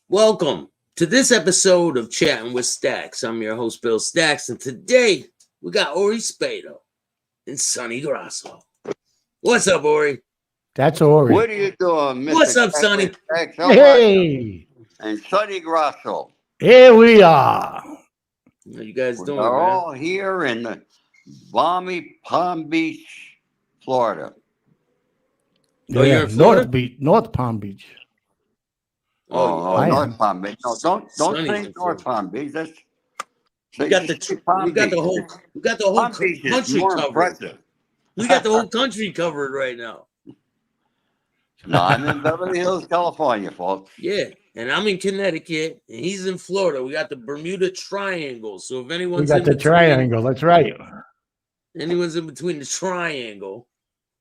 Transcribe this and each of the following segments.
Welcome to this episode of Chatting with Staxx. I'm your host, Bill Staxx, and today we got Ori Spado and Sonny Grasso. What's up, Ori? That's Ori. What are you doing, Mr. What's up, Sonny? Staxx? How are you? Hey, And Sonny Grasso. here we are. How you guys We doing, are man? all here in the balmy Palm Beach, Florida. Oh, you're in Florida? North Palm Beach. Oh, I North am. Palm Beach. No, don't Sonny's say in North Florida. Palm Beach. That's We got just say the Palm we got the Beach. whole Palm Beach is country more covered. impressive. We got the whole country covered right now. No, I'm in Beverly Hills, California, folks. Yeah, and I'm in Connecticut, and he's in Florida. We got the Bermuda Triangle. So if We anyone's got in the between, triangle. That's right. anyone's in between the triangle,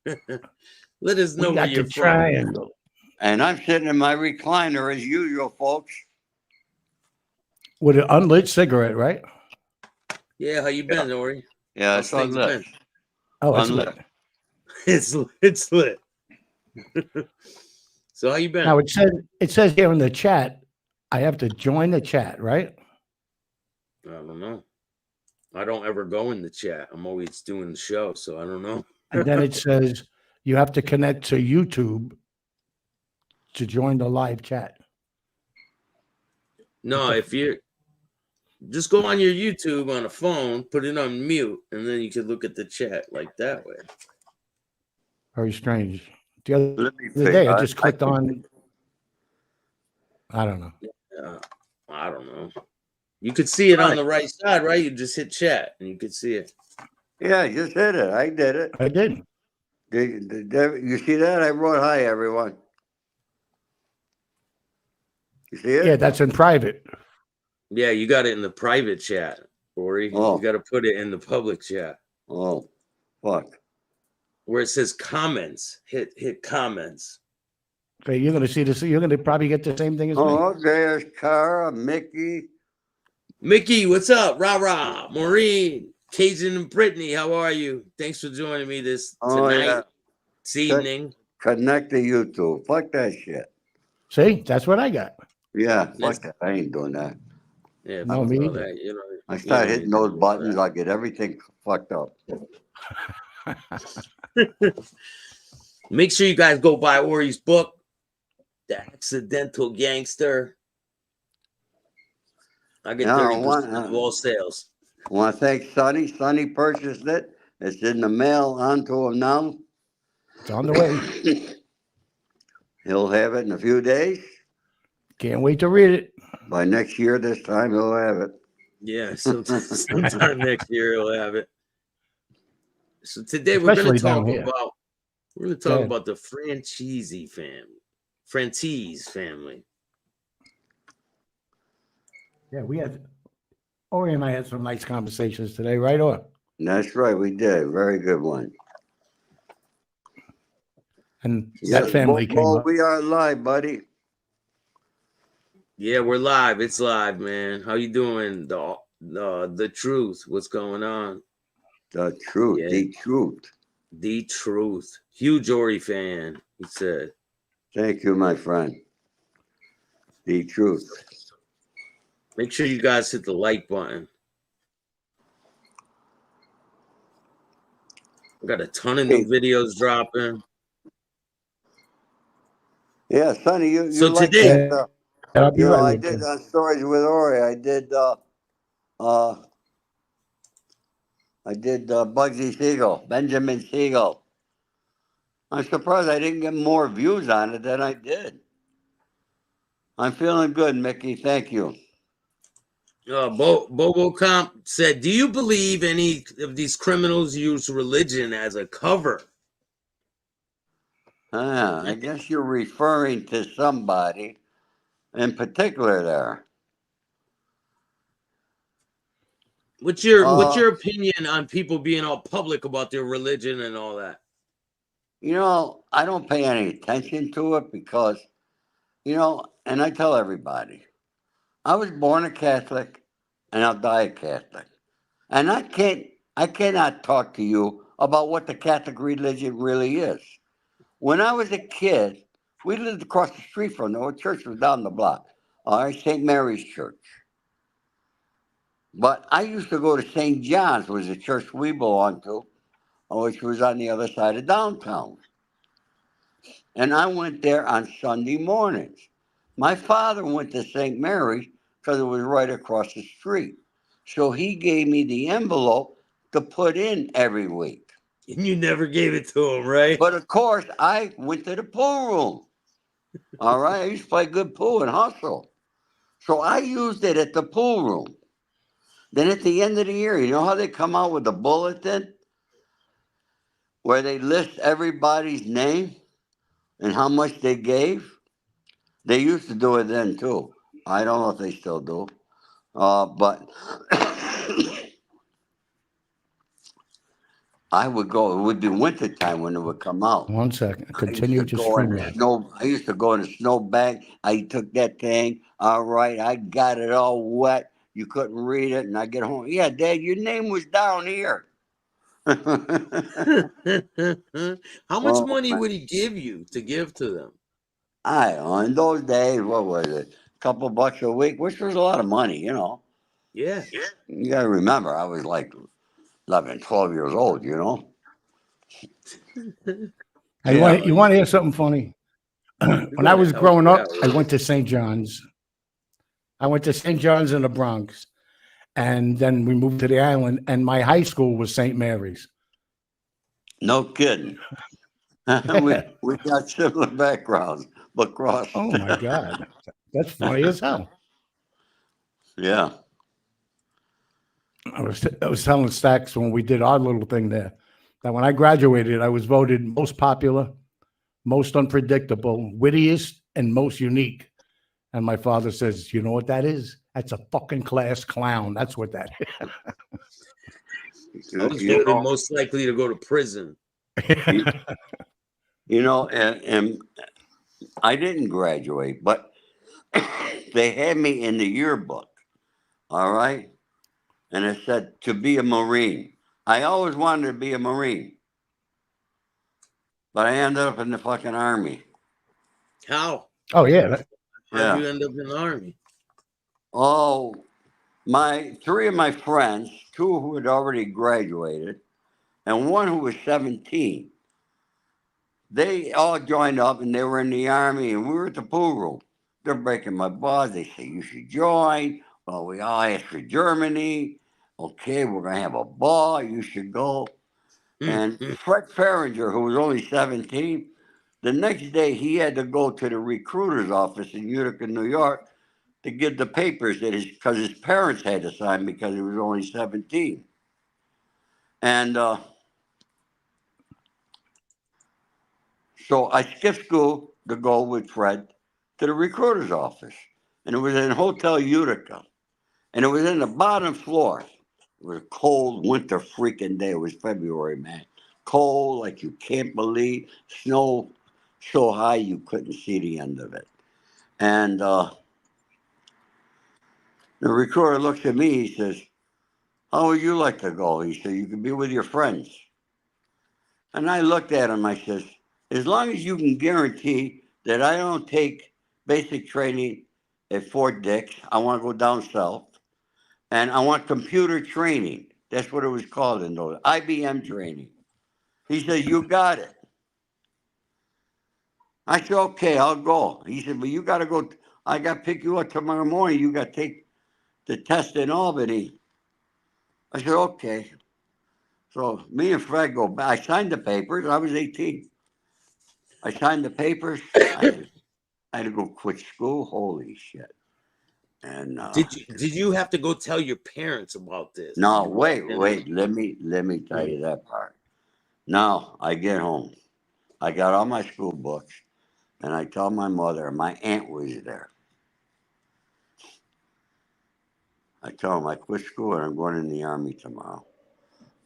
let us know We where got you're the from. triangle. And I'm sitting in my recliner as usual, folks. With an unlit cigarette, right? Yeah, how you been, Ori? Yeah, How's it's things unlit. been? Oh, it's Unlit. lit. It's lit. So how you been? Now it says here in the chat, I have to join the chat, right? I don't know. I don't ever go in the chat. I'm always doing the show, so I don't know. And then it says you have to connect to YouTube to join the live chat. No, if you're just go on your YouTube on a phone, put it on mute, and then you can look at the chat like that way. Very strange. The other Let me day, figure. I just clicked on. I don't know. I don't know. You could see it on the right side, right? You just hit chat and you could see it. Yeah, I just hit it. I did it. I did. You see that? I wrote hi, everyone. You see it? Yeah, that's in private. Yeah, you got it in the private chat, Ori. Oh. You got to put it in the public chat Oh, fuck. where it says comments. Hit comments. Okay, you're gonna see this. You're gonna probably get the same thing as me. Oh, there's Cara, Mickey. Mickey, what's up? Rah rah. Maureen, Cajun, and Brittany, how are you? Thanks for joining me this Yeah. this evening. Connect to YouTube. Fuck that shit. See, that's what I got. Yeah, Yes. fuck that. I ain't doing that. Yeah, No, fuck me all either. that. You know, I you start don't hitting need to those do all buttons, that. I'll get everything fucked up. Make sure you guys go buy Ori's book, The Accidental Gangster. I get Yeah, 30% of all sales. I want to thank Sonny. Sonny purchased it. It's in the mail onto him now. It's on the way. He'll have it in a few days. Can't wait to read it. By next year, this time, he'll have it. Yeah, sometime next year he'll have it. So today we're Especially going down here. to talk about the Franzese family. Yeah, Ori and I had some nice conversations today, right? Or That's right, we did. Very good one. and that family came up. We are live, buddy. Yeah, we're live. It's live, man. How you doing? The truth. What's going on? The truth. Yeah. The truth. The truth. Huge Ori fan, he said. Thank you, my friend. The truth. Make sure you guys hit the like button. We got a ton of new videos dropping. Yeah, Sonny, you So like today- that, I'll be right I with did you. stories with Ori. I did Bugsy Siegel, Benjamin Siegel. I'm surprised I didn't get more views on it than I did. I'm feeling good, Mickey. Thank you. Bobo Comp said, do you believe any of these criminals use religion as a cover? I guess you're referring to somebody in particular there. What's your opinion on people being all public about their religion and all that? You know, I don't pay any attention to it because, and I tell everybody, I was born a Catholic and I'll die a Catholic. And I cannot talk to you about what the Catholic religion really is. When I was a kid, we lived across the street from there. Our church was down the block. All right, St. Mary's Church. But I used to go to St. John's, was the church we belonged to, which was on the other side of downtown. And I went there on Sunday mornings. My father went to St. Mary's because it was right across the street. So he gave me the envelope to put in every week. And you never gave it to him, right? But of course, I went to the pool room. All right, I used to play good pool and hustle. So I used it at the pool room. Then at the end of the year, you know how they come out with a bulletin where they list everybody's name and how much they gave? They used to do it then too. I don't know if they still do. But I would go. It would be winter time when it would come out. 1 second. I used Continue to to go in stream the that. snow. I used to go in the snowbank. I took that thing. All right, I got it all wet. You couldn't read it, and I get home. Yeah, Dad, your name was down here. How much Oh, money man. would he give you to give to them? I don't know. In those days, what was it? A couple bucks a week, which was a lot of money, you know. Yeah. You got to remember, I was like 11, 12 years old, you know. Hey, you want to hear something funny? When I was growing up, I went to St. John's. I went to St. John's in the Bronx, and then we moved to the island, and my high school was St. Mary's. No kidding. we got similar backgrounds, but crossed. Oh my God. That's funny as hell. Yeah. I was telling Staxx when we did our little thing there that when I graduated, I was voted most popular, most unpredictable, wittiest, and most unique. And my father says, "You know what that is? That's a fucking class clown. That's what that is." I was voted most likely to go to prison. You know, and I didn't graduate, but they had me in the yearbook. All right. And it said to be a Marine. I always wanted to be a Marine, but I ended up in the fucking Army. How? Oh yeah. How'd you end up in the Army? Oh, three of my friends, two who had already graduated, and one who was 17. They all joined up and they were in the Army, and we were at the pool room. They're breaking my balls. They say, "You should join." Well, we all asked for Germany. Okay, we're going to have a ball. You should go. And Fred Farringer, who was only 17, the next day he had to go to the recruiter's office in Utica, New York, to give the papers that because his parents had to sign because he was only 17. And so I skipped school to go with Fred to the recruiter's office. And it was in Hotel Utica. And it was in the bottom floor. It was a cold winter freaking day. It was February, man. Cold like you can't believe. Snow so high you couldn't see the end of it. And the recruiter looks at me. He says, "How would you like to go?" He said, "You can be with your friends." And I looked at him. I says, "As long as you can guarantee that I don't take basic training at Fort Dix, I want to go down south. And I want computer training." That's what it was called in those, IBM training. He said, "You got it." I said, "Okay, I'll go." He said, "But you got to go. I got to pick you up tomorrow morning. You got to take the test in Albany." I said, "Okay." So me and Fred go back. I signed the papers. I was 18. I signed the papers. I had to go quit school. Holy shit. And Did you have to go tell your parents about this? no, wait. Let me tell you that part. Now I get home. I got all my school books, and I tell my mother. My aunt was there. I tell him I quit school and I'm going in the Army tomorrow.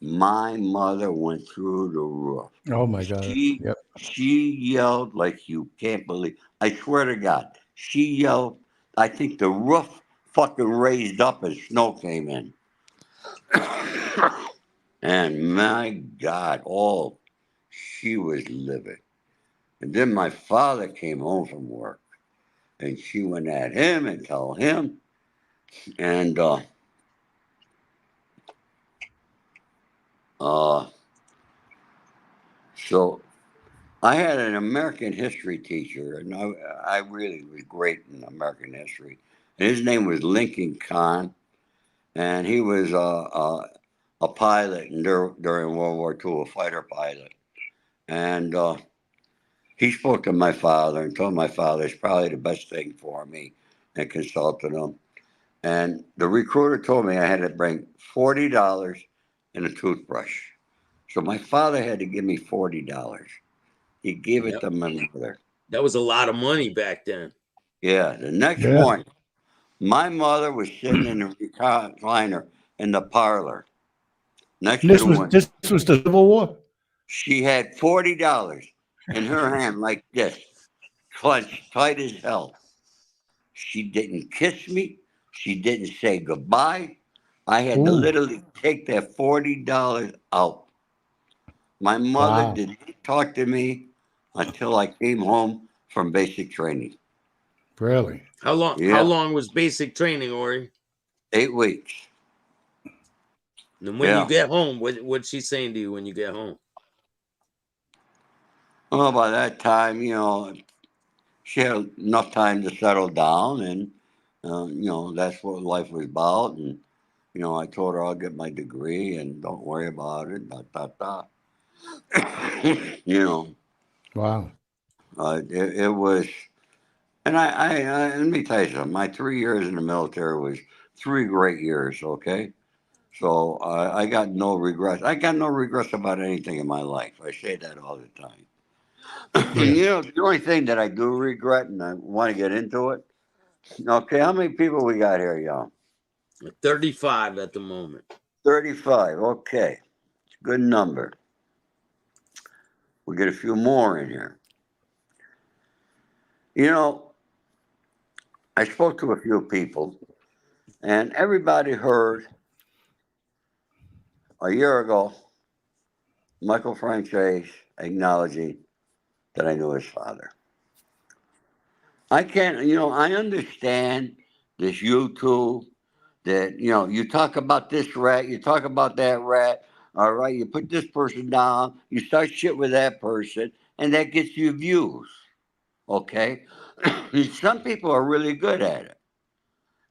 My mother went through the roof. Oh my God. Yep. She yelled like you can't believe. I swear to God, she yelled. I think the roof fucking raised up as snow came in. And my God, she was livid. And then my father came home from work. and she went at him and told him. And so I had an American history teacher, and I really was great in American history. And his name was Lincoln Kahn, and he was a pilot during World War II, a fighter pilot. And he spoke to my father and told my father it's probably the best thing for me, and consulted him. And the recruiter told me I had to bring $40 and a toothbrush. So my father had to give me $40. He gave it Yep. to my mother. That was a lot of money back then. Yeah. The next Yeah. morning, my mother was sitting in the recliner in the parlor next to the window. This was the Civil War. She had $40 in her hand like this, clenched tight as hell. She didn't kiss me. She didn't say goodbye. I had to Ooh. literally take that $40 out. My mother Wow. didn't talk to me until I came home from basic training. Really? How long? Yeah. How long was basic training, Ori? 8 weeks. And when Yeah. you get home, what's she saying to you when you get home? Well, by that time, she had enough time to settle down, and that's what life was about. And I told her I'll get my degree and don't worry about it. Wow. It was, and I let me tell you something. My 3 years in the military was 3 great years. Okay, so I got no regrets. I got no regrets about anything in my life. I say that all the time. Yeah. The only thing that I do regret, and I want to get into it. Okay, how many people we got here, y'all? 35 at the moment. 35. Okay, good number. We get a few more in here. I spoke to a few people, and everybody heard a year ago Michael Franzese acknowledging that I knew his father. I can't, I understand this YouTube that, you talk about this rat, you talk about that rat, all right, you put this person down, you start shit with that person, and that gets you views, okay? Some people are really good at it.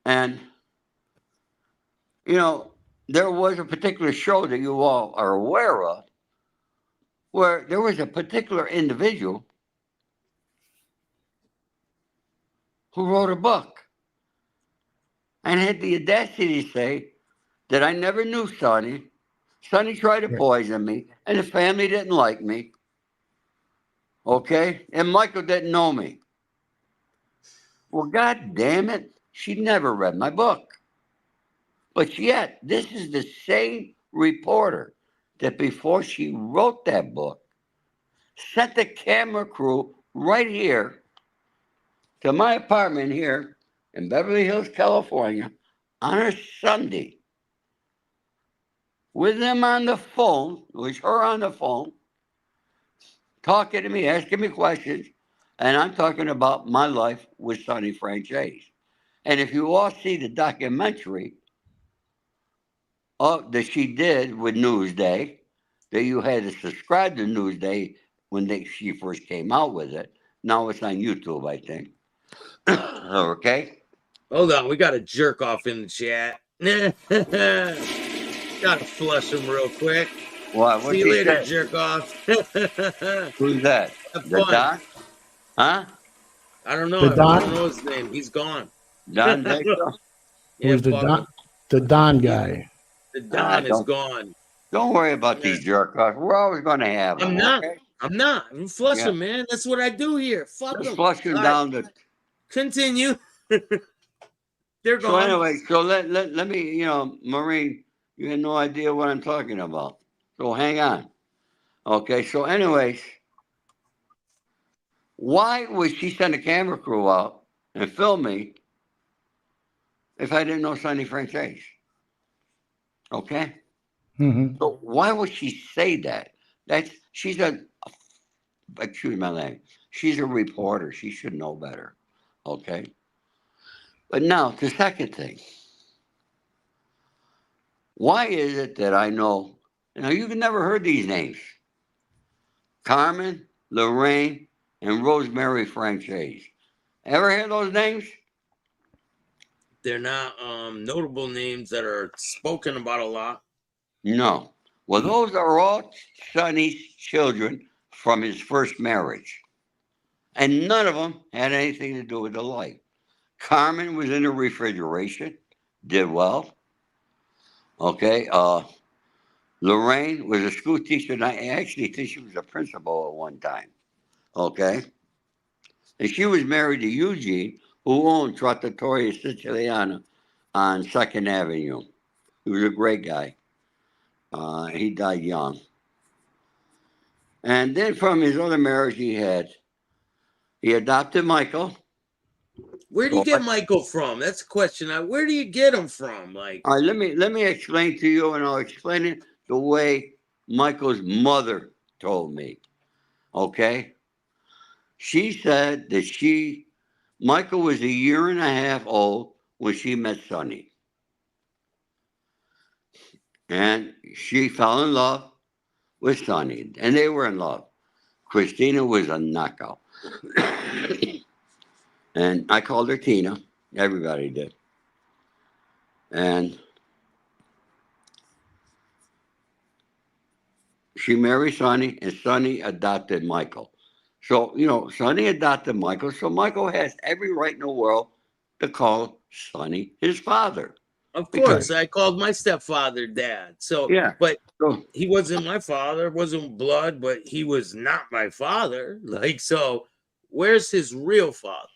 And, there was a particular show that you all are aware of where there was a particular individual who wrote a book and had the audacity to say that I never knew Sonny. Sonny tried to poison me, and the family didn't like me. Okay? And Michael didn't know me. Well, God damn it, she never read my book. But yet, this is the same reporter that before she wrote that book, sent the camera crew right here to my apartment here in Beverly Hills, California, on a Sunday, with them on the phone, it was her on the phone, talking to me, asking me questions, and I'm talking about my life with Sonny Franzese. And if you all see the documentary that she did with Newsday, that you had to subscribe to Newsday when she first came out with it. Now it's on YouTube, I think. Okay? Hold on, we got a jerk off in the chat. Gotta flush him real quick. What? See you later, jerk off. Who's that? Have The fun. Don? Huh? I don't know. The I Don? don't know his name. He's gone. Don Jacob? Yeah, Who's the fuck Don? him. The Don guy. The Don is gone. Don't worry about these jerk offs. We're always going to have them. I'm not. Okay? I'm not. I'm flushing, Yeah. man. That's what I do here. Fuck Just them. flushing down the. Continue. They're So gone. anyway, so let me, Maureen, you had no idea what I'm talking about. So hang on. Okay, so anyways, why would she send a camera crew out and film me if I didn't know Sonny Franzese? Okay? Mm-hmm. So why would she say that? She's a, excuse my language, she's a reporter. She should know better. Okay. But now, the second thing. Why is it that I know? Now, you've never heard these names: Carmen, Lorraine, and Rosemary Franzese. Ever hear those names? They're not notable names that are spoken about a lot. No. Well, those are all Sonny's children from his first marriage. And none of them had anything to do with the life. Carmen was in the refrigeration, did well. Okay. Lorraine was a school teacher, and I actually think she was a principal at one time. Okay. And she was married to Eugene, who owned Trattoria Siciliana on 2nd Avenue. He was a great guy. He died young. And then from his other marriage he adopted Michael. Where do you get Michael from? That's a question. Where do you get him from? Like, all right, let me explain to you, and I'll explain it the way Michael's mother told me. Okay? She said that Michael was a year and a half old when she met Sonny. And she fell in love with Sonny, and they were in love. Christina was a knockout. And I called her Tina. Everybody did. And she married Sonny, and Sonny adopted Michael. So, Sonny adopted Michael, so Michael has every right in the world to call Sonny his father. Of course, I called my stepfather Dad. So, yeah. But he wasn't my father, wasn't blood, but he was not my father. Like, so where's his real father?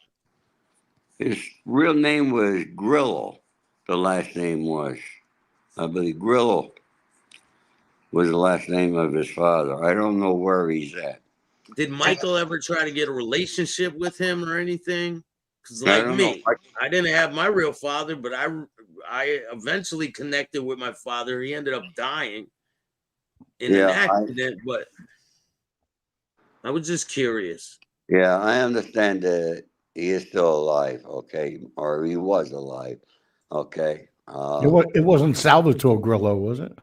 His real name was Grillo. The last name was, I believe, Grillo was the last name of his father. I don't know where he's at. Did Michael ever try to get a relationship with him or anything? Because like me, I didn't have my real father, but I eventually connected with my father. He ended up dying in an accident, but I was just curious. Yeah, I understand that he is still alive, okay, or he was alive, okay. It wasn't Salvatore Grillo, was it?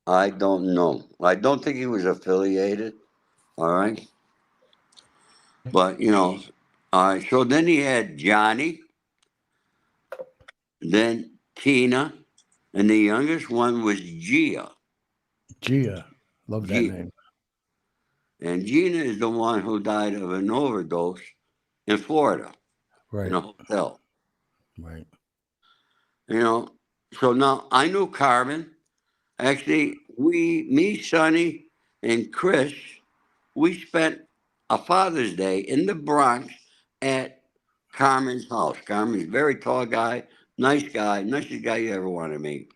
I don't know. I don't think he was affiliated. All right, but all right. So then he had Johnny, then Tina, and the youngest one was Gia. Gia, love that name. And Gina is the one who died of an overdose in Florida, in a hotel. Right. So now I knew Carmen. Actually, me, Sonny, and Chris, we spent a Father's Day in the Bronx at Carmen's house. Carmen's a very tall guy, nicest guy you ever want to meet.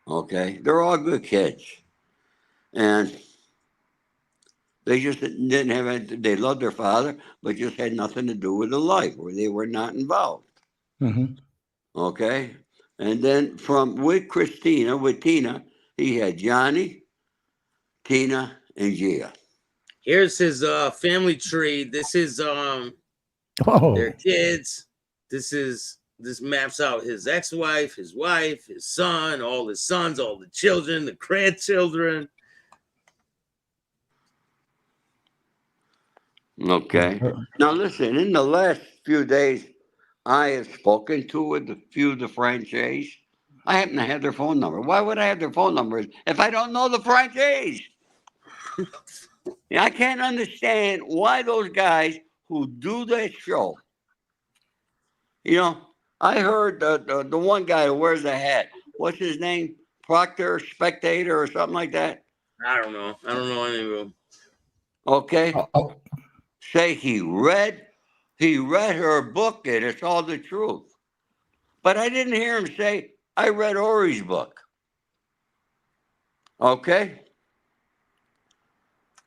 Okay, they're all good kids, and they just didn't have anything. They loved their father, but just had nothing to do with the life, where they were not involved. Mm-hmm. Okay, and then with Tina, he had Johnny, Tina, and Gia. Here's his family tree. This is their kids. This maps out his ex-wife, his wife, his son, all his sons, all the children, the grandchildren. Okay. Now listen, in the last few days, I have spoken to a few of the Franzese. I happen to have their phone number. Why would I have their phone numbers if I don't know the Franzese? I can't understand why those guys who do that show. I heard the one guy who wears a hat. What's his name? Proctor, Spectator, or something like that. I don't know any of them. Okay. Say he read her book, and it's all the truth. But I didn't hear him say, I read Ori's book. Okay?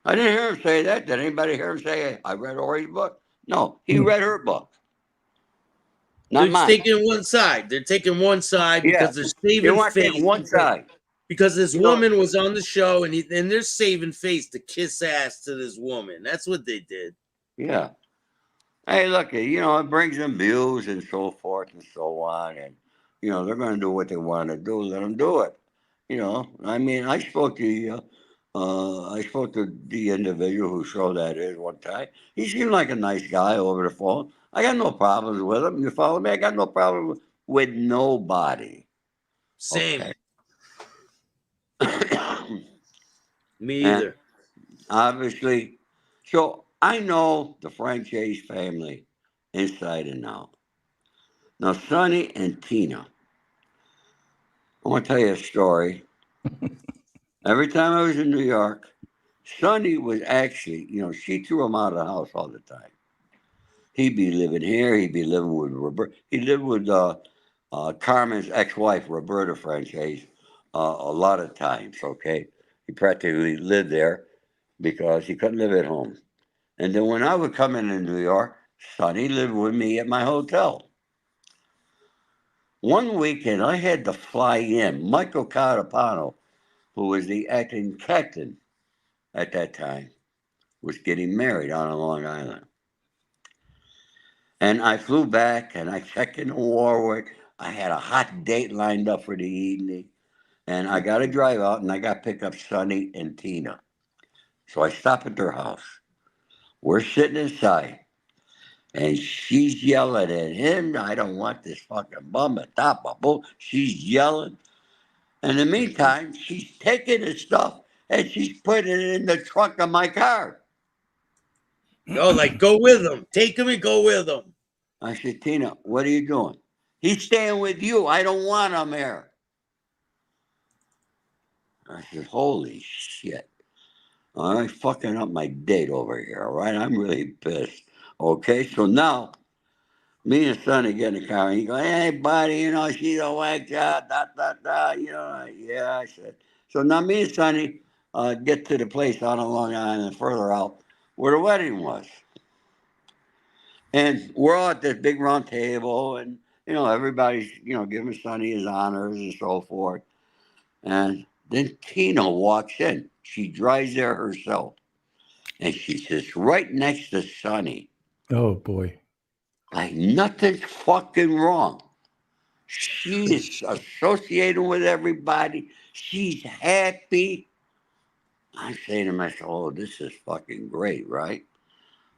I didn't hear him say that. Did anybody hear him say, I read Ori's book? No, he read her book. They're taking one side. They're taking one side because they're saving face. One side. Because this woman was on the show, and they're saving face to kiss ass to this woman. That's what they did. Yeah. Hey, look, it brings them views and so forth and so on, and they're going to do what they want to do. Let them do it. I mean, I spoke to the individual who showed that is one time. He seemed like a nice guy over the phone. I got no problems with him. You follow me? I got no problem with nobody. Same. Okay. Me And either. obviously, so I know the Franzese family inside and out. Now, Sonny and Tina, I want to tell you a story. Every time I was in New York, Sonny was actually, she threw him out of the house all the time. He'd be living here. He'd be living with Roberta. He lived with Carmen's ex-wife, Roberta Franzese, a lot of times. Okay, he practically lived there because he couldn't live at home. And then when I would come into New York, Sonny lived with me at my hotel. One weekend, I had to fly in. Michael Carapano, who was the acting captain at that time, was getting married on Long Island. And I flew back and I checked into Warwick. I had a hot date lined up for the evening. And I got to drive out and I got to pick up Sonny and Tina. So I stop at their house. We're sitting inside. And she's yelling at him. I don't want this fucking bum at top of bull. She's yelling. In the meantime, she's taking his stuff and she's putting it in the trunk of my car. Oh, like go with them. Take him and go with them. I said, Tina, what are you doing? He's staying with you. I don't want him here. I said, holy shit. All right, fucking up my date over here. All right, I'm really pissed. Okay, so now me and Sonny get in the car and he goes, hey, buddy, she's a whack job, yeah, I said. So now me and Sonny get to the place out on Long Island, further out, where the wedding was. And we're all at this big round table, and everybody's giving Sonny his honors and so forth. And then Tina walks in. She drives there herself, and she sits right next to Sonny. Oh boy! Like nothing's fucking wrong. She's associated with everybody. She's happy. I'm saying to myself, "Oh, this is fucking great, right?"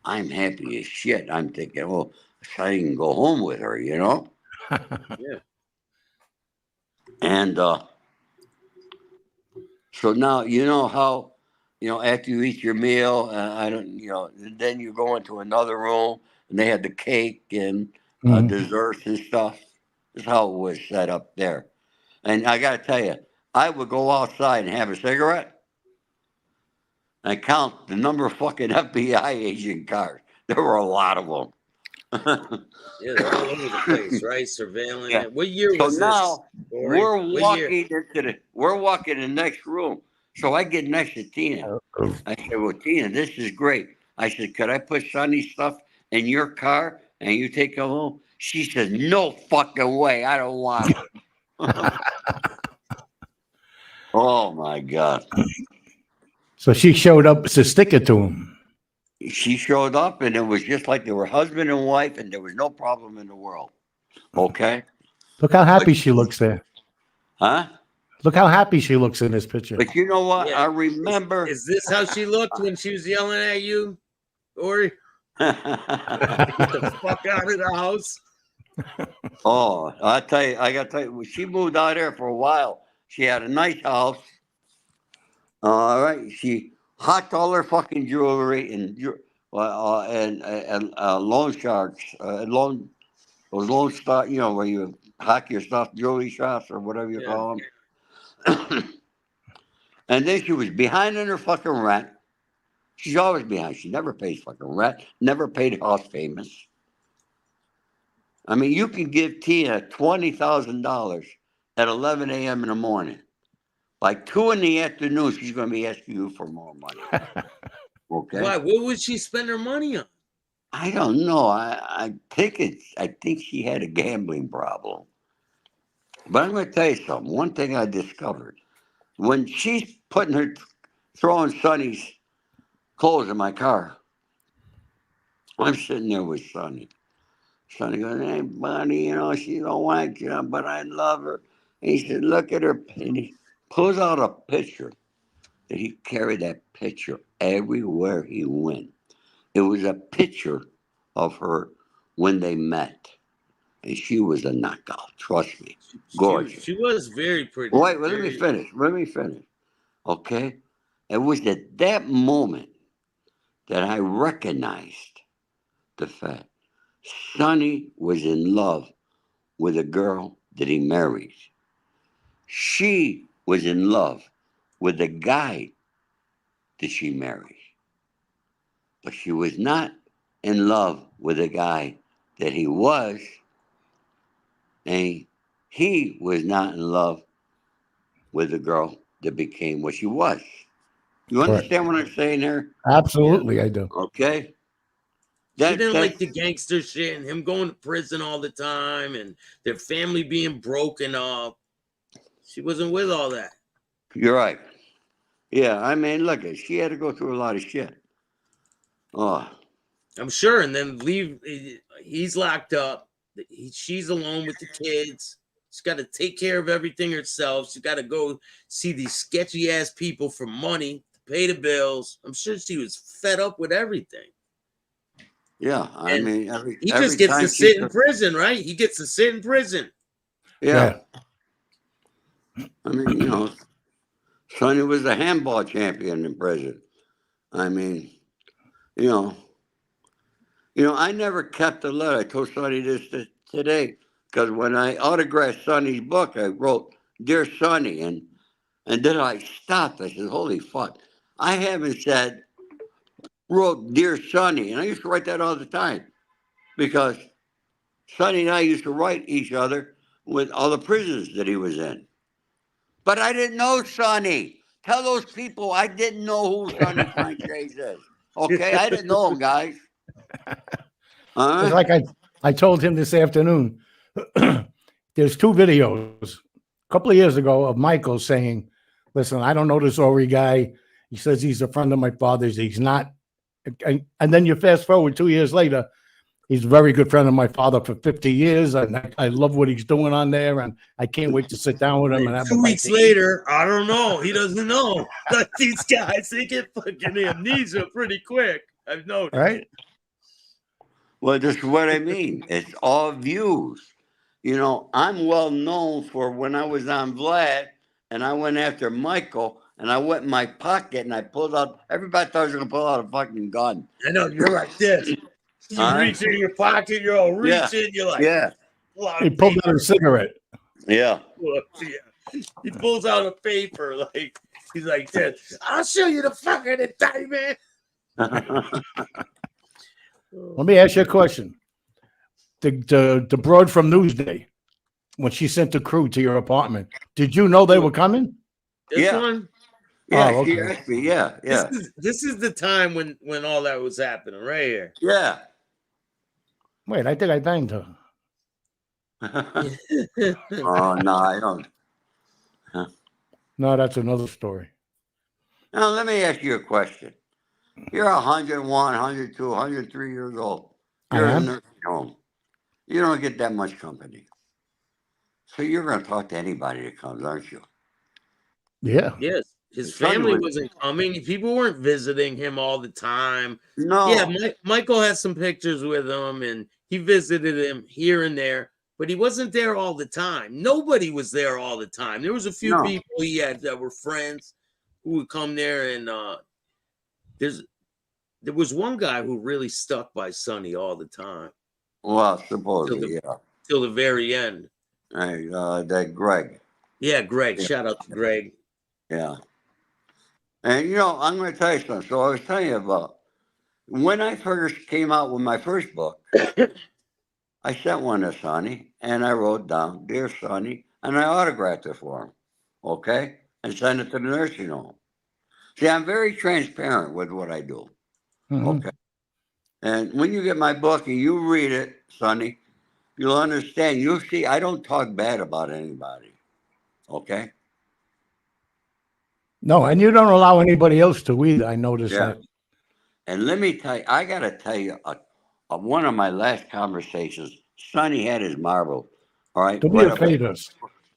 I'm happy as shit. I'm thinking, well, I can go home with her, Yeah. And so now how after you eat your meal, I don't then you go into another room and they had the cake and desserts and stuff. That's how it was set up there. And I got to tell you, I would go outside and have a cigarette and count the number of fucking FBI agent cars. There were a lot of them. Yeah, they're all over the place, right? Surveilling Yeah. it. What year So was this, now Ori? we're walking in the next room. So I get next to Tina. I said, well, Tina, this is great. I said, could I put Sonny's stuff in your car and you take it home? She says, no fucking way. I don't want it. Oh my God. So she showed up to stick it to him. She showed up and it was just like they were husband and wife and there was no problem in the world. Okay. Look how happy she looks there. Huh? Look how happy she looks in this picture. But you know what? Yeah. I remember. Is this how she looked when she was yelling at you, Ori? Get the fuck out of the house. Oh, I got to tell you, she moved out here for a while. She had a nice house. All right, she hocked all her fucking jewelry and loan sharks, those loan stock, where you hock your stuff, jewelry shops or whatever you call them. And then she was behind in her fucking rent. She's always behind. She never pays fucking rent. Never paid house payments. I mean, you can give Tina $20,000 at 11 a.m. in the morning. By 2 in the afternoon, she's going to be asking you for more money. Okay. Why? What would she spend her money on? I don't know. I think she had a gambling problem. But I'm going to tell you something. One thing I discovered when she's throwing Sonny's clothes in my car, I'm sitting there with Sonny. Sonny goes, "Hey, buddy, she don't like you, but I love her." And he said, "Look at her." And he pulls out a picture that he carried that picture everywhere he went. It was a picture of her when they met. And she was a knockout. Trust me. Gorgeous. She was very pretty. Wait, well, let me finish. Let me finish. Okay? It was at that moment that I recognized the fact Sonny was in love with a girl that he married. She was in love with the guy that she married. But she was not in love with the guy that he was. And he was not in love with the girl that became what she was. You understand what I'm saying here? Absolutely, I do. Okay. She didn't like the gangster shit and him going to prison all the time and their family being broken up. She wasn't with all that. You're right. Yeah, I mean, look, she had to go through a lot of shit. Oh, I'm sure. And then leave. He's locked up. She's alone with the kids. She's got to take care of everything herself. She's got to go see these sketchy ass people for money to pay the bills. I'm sure she was fed up with everything. yeah, I mean, he just gets to sit in prison, right? He gets to sit in prison. Yeah. I mean, Sonny was a handball champion in prison. I mean, I never kept a letter. I told Sonny this today because when I autographed Sonny's book, I wrote, "Dear Sonny," and then I stopped. I said, "Holy fuck. I haven't wrote Dear Sonny." And I used to write that all the time because Sonny and I used to write each other with all the prisons that he was in. But I didn't know Sonny. Tell those people I didn't know who Sonny Franzese is. Okay? I didn't know him, guys. It's like I told him this afternoon. There's two videos a couple of years ago of Michael saying, "Listen, I don't know this Ori guy. He says he's a friend of my father's. He's not." And then you fast forward 2 years later, he's a very good friend of my father for 50 years. And I love what he's doing on there. And I can't wait to sit down with him. And have 2 weeks later, I don't know. He doesn't know. Like these guys, they get fucking amnesia pretty quick. I've noticed. Right? Well, this is what I mean. It's all views. I'm well known for when I was on Vlad and I went after Michael and I went in my pocket and I pulled out, everybody thought I was going to pull out a fucking gun. I know, you're like this. You reach in your pocket, you're all reaching, you're like, yeah. He pulled out a cigarette. Yeah. He pulls out a paper, like, he's like this. "I'll show you the fucking indictment." Let me ask you a question. The broad from Newsday, when she sent the crew to your apartment, did you know they were coming? This one? Yeah, Oh, okay. she asked me. Yeah. This is the time when all that was happening, right here. Yeah. Wait, I think I banged her. Oh, no, I don't. No, that's another story. Now, let me ask you a question. You're 101, 102, 103 years old. You're in a nursing home. You don't get that much company. So you're going to talk to anybody that comes, aren't you? Yeah. Yes. His family wasn't coming. People weren't visiting him all the time. No. Yeah, Michael has some pictures with him, and he visited him here and there, but he wasn't there all the time. Nobody was there all the time. There was a few people he had that were friends who would come there, and there was one guy who really stuck by Sonny all the time. Well, supposedly, till the very end. That Greg. Yeah, Greg. Shout out to Greg. Yeah. And, I'm going to tell you something. So I was telling you about when I first came out with my first book, I sent one to Sonny and I wrote down, "Dear Sonny," and I autographed it for him. Okay? And sent it to the nursing home. See, I'm very transparent with what I do. Mm-hmm. Okay? And when you get my book and you read it, Sonny, you'll understand. You'll see I don't talk bad about anybody. Okay? No, and you don't allow anybody else to either. I noticed that. And let me tell you, I got to tell you one of my last conversations, Sonny had his marble, all right, Do me a favor.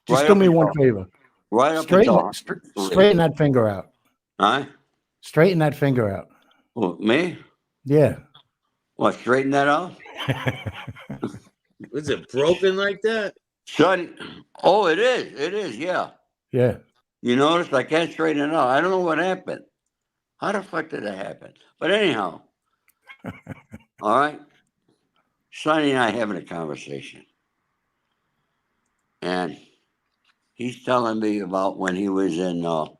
Just do me one favor. Right up until Straighten that finger out. Huh? Straighten that finger out. Well, me? Yeah. What, straighten that out? Was it broken like that? Sonny, oh, it is. It is, yeah. Yeah. You notice I can't straighten it out. I don't know what happened. How the fuck did that happen? But anyhow, all right. Sonny and I having a conversation. And he's telling me about when he was in the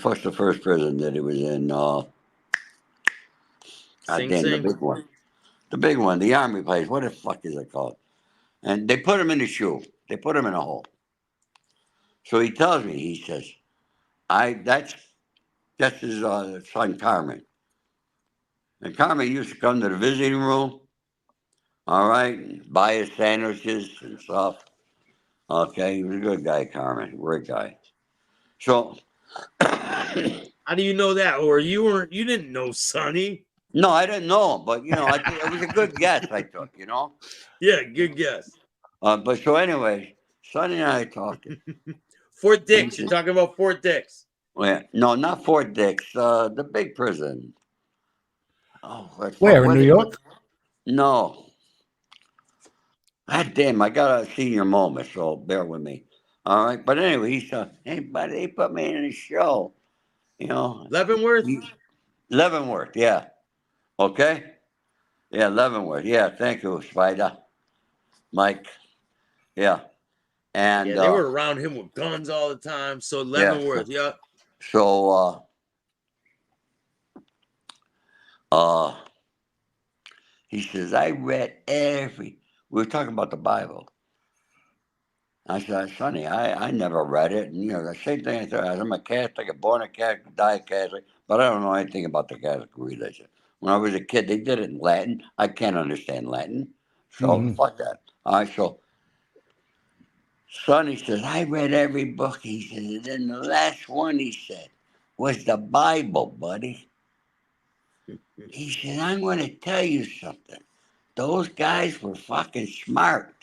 first prison that he was in Sing goddamn, the Sing. big one. The big one, the army place. What the fuck is it called? And they put him in the shoe. They put him in a hole. So he tells me, he says, that's his son Carmen. And Carmen used to come to the visiting room, all right, and buy his sandwiches and stuff. Okay, he was a good guy, Carmen, great guy. So How do you know that? Or you didn't know Sonny? no, I didn't know him, but I think it was a good guess I took, Yeah, good guess. But so anyway, Sonny and I talking. Fort Dix. You're talking about Fort Dix. Well, no, not Fort Dix. The big prison. Oh, Where in New York? No. God damn, I got a senior moment, so bear with me. All right, but anyway, he said, "Hey, buddy, they put me in a show, Leavenworth. Leavenworth, yeah. Okay, yeah, Leavenworth, yeah. Thank you, Spider, Mike, yeah, and Yeah, they were around him with guns all the time. So Leavenworth, yeah. So, he says, I read every. We were talking about the Bible. I said, Sonny, I never read it. And, the same thing I said, I'm a Catholic, I'm born a Catholic, died Catholic, but I don't know anything about the Catholic religion. When I was a kid, they did it in Latin. I can't understand Latin. So, fuck that. All right, so Sonny says, I read every book, he says, and then the last one, he said, was the Bible, buddy. He said, I'm going to tell you something. Those guys were fucking smart.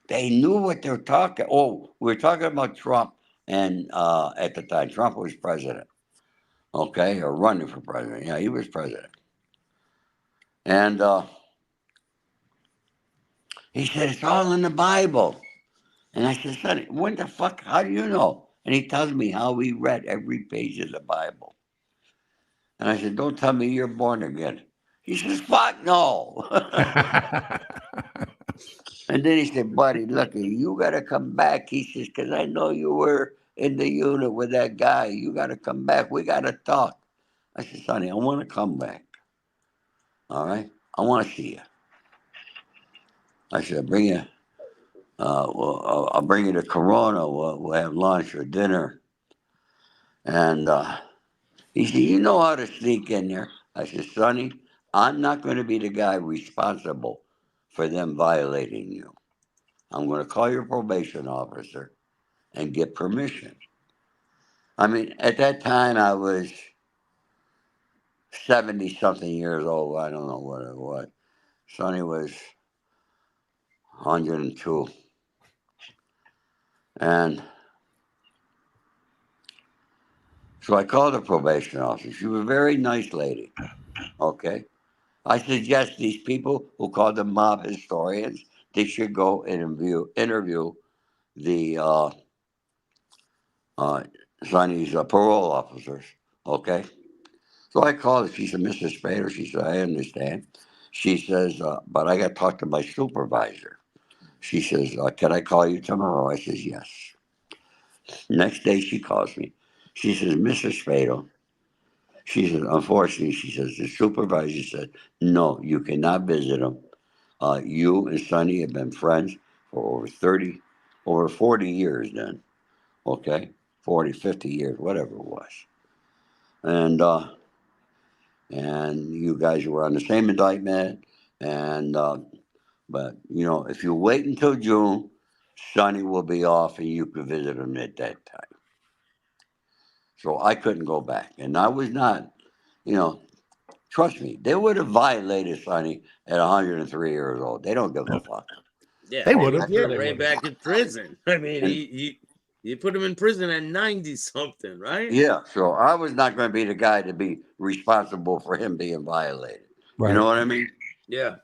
They knew what they were talking. Oh, we were talking about Trump, and at the time, Trump was president, okay, or running for president. Yeah, he was president. And he said, it's all in the Bible. And I said, Sonny, what the fuck? How do you know? And he tells me how he read every page of the Bible. And I said, don't tell me you're born again. He says, fuck no. And then he said, buddy, look, you got to come back. He says, because I know you were in the unit with that guy. You got to come back. We got to talk. I said, Sonny, I want to come back. All right? I want to see you. I said, I'll bring you to Corona. We'll have lunch or dinner. And he said, you know how to sneak in there. I said, Sonny, I'm not going to be the guy responsible for them violating you. I'm going to call your probation officer and get permission. I mean, at that time, I was 70-something years old. I don't know what it was. Sonny was 102. And so I called the probation officer. She was a very nice lady. Okay. I suggest these people who call them mob historians, they should go and interview the Sonny's parole officers. Okay. So I called her. She said, Mrs. Spader, she said, I understand. She says, but I got to talk to my supervisor. She says, can I call you tomorrow? I says, yes. Next day she calls me. She says, Mrs. Spader, she says, unfortunately, she says, the supervisor said, no, you cannot visit him. You and Sonny have been friends for over 40 years then. Okay? 40, 50 years, whatever it was. And you guys were on the same indictment. And but if you wait until June, Sonny will be off, and you could visit him at that time. So I couldn't go back, and I was not, trust me, they would have violated Sonny at 103 years old. They don't give a fuck. Yeah, They they would would have. put Yeah, him they right would have. back in prison. I mean, And you put him in prison at 90 something, right? yeah, so I was not going to be the guy to be responsible for him being violated. You know Right. what I mean? Yeah.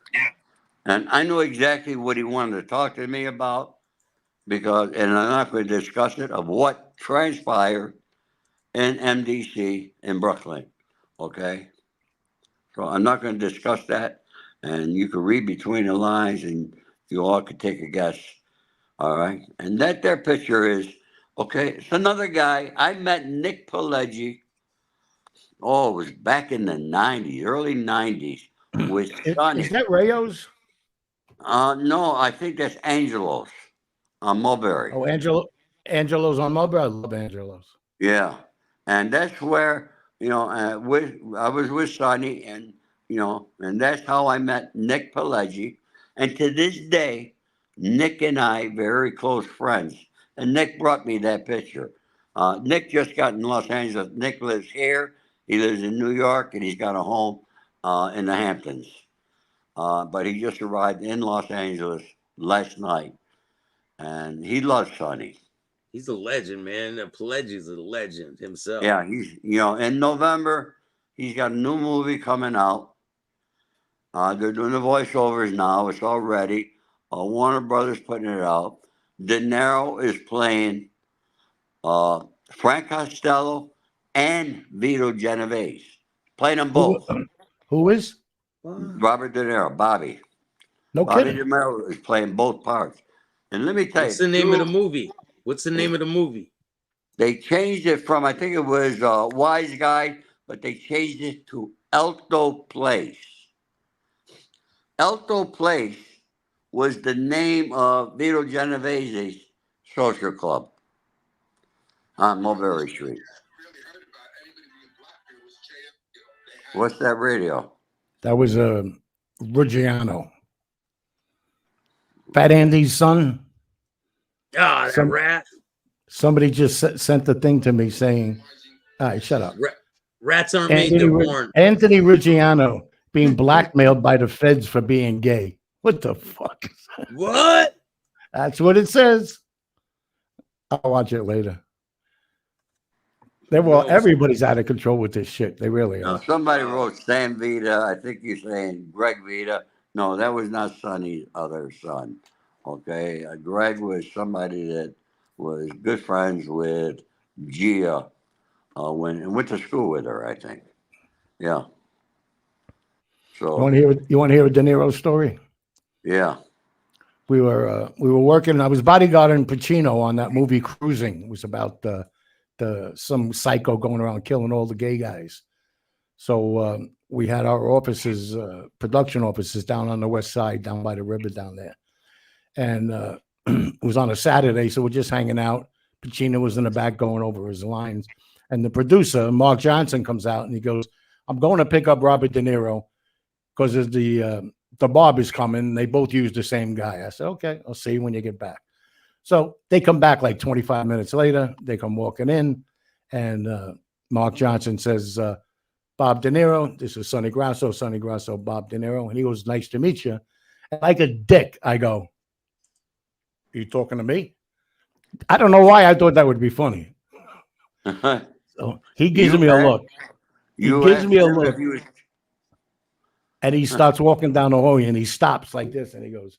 And I knew exactly what he wanted to talk to me about because, and I'm not going to discuss it, of what transpired in MDC in Brooklyn. Okay? So I'm not going to discuss that. And you can read between the lines and you all could take a guess. All right. And that there picture is, okay, it's another guy. I met Nick Pileggi. Oh, it was back in the 90s, early 90s with Is Sonny. that Rayo's? No, I think that's Angelos on Mulberry. Oh, Angelo's on Mulberry. I love Angelo's. Yeah. And that's where, I was with Sonny and, and that's how I met Nick Pileggi. And to this day, Nick and I, very close friends. And Nick brought me that picture. Nick just got in Los Angeles. Nick lives here. He lives in New York, and he's got a home in the Hamptons. But he just arrived in Los Angeles last night, and he loves Sonny. He's a legend, man. Pileggi's a legend himself. Yeah, he's in November he's got a new movie coming out. They're doing the voiceovers now. It's all ready. Warner Brothers putting it out. De Niro is playing Frank Costello and Vito Genovese. Playing them Who, both. who is? Robert De Niro, Bobby. No Bobby kidding. De Niro is playing both parts. And let me tell What's you, the name of the movie? What's the name of the movie? they changed it from, I think it was Wise Guy, but they changed it to Alto Place. Alto Place was the name of Vito Genovese's social club on Mulberry Street. What's that radio? That was Ruggiano. Fat Andy's son. Ah, that Some, rat. somebody just sent the thing to me saying, all right, shut up. Rats aren't made, they're born. Anthony Ruggiano being blackmailed by the feds for being gay. What the fuck? What? That's what it says. I'll watch it later. Everybody's out of control with this shit. They really Now, are. somebody wrote Sam Vita. I think you're saying Greg Vita. No, that was not Sonny's other son. Okay. Greg was somebody that was good friends with Gia and went to school with her, I think. Yeah. So You want to hear a De Niro story? yeah. We were working. I was bodyguarding Pacino on that movie Cruising. It was about some psycho going around killing all the gay guys. So we had our offices, production offices, down on the west side, down by the river down there. And it was on a Saturday, so we're just hanging out. Pacino was in the back going over his lines, and the producer, Mark Johnson, comes out and he goes, "I'm going to pick up Robert De Niro because the barber's coming. They both use the same guy." I said, "Okay, I'll see you when you get back." So they come back like 25 minutes later. They come walking in, and Mark Johnson says, "Bob De Niro, this is Sonny Grasso, Bob De Niro." And he goes, "Nice to meet you." And like a dick, I go, "Are you talking to me?" I don't know why I thought that would be funny. So he gives me a look. He gives me a look. And he starts walking down the hallway and he stops like this and he goes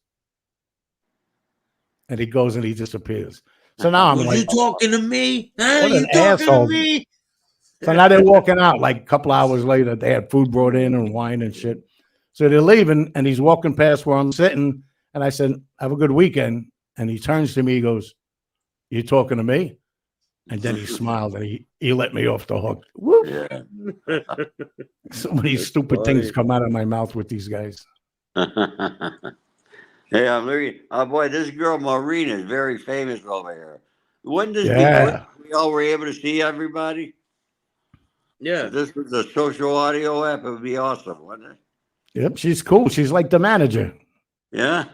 and he disappears. So now I'm like, you talking to me? Huh? What an You talking asshole. to me? So now they're walking out like a couple hours later. They had food brought in and wine and shit. So they're leaving and he's walking past where I'm sitting. And I said, "Have a good weekend." And he turns to me, he goes, "You talking to me?" And then he smiled and he let me off the hook. Woo. Yeah. So many stupid things come out of my mouth with these guys. Hey, I'm looking. Oh boy, this girl Maureen is very famous over here. Wouldn't this be great if we all were able to see everybody? Yeah. If this was a social audio app, it would be awesome, wouldn't it? Yep, she's cool. She's like the manager. Yeah.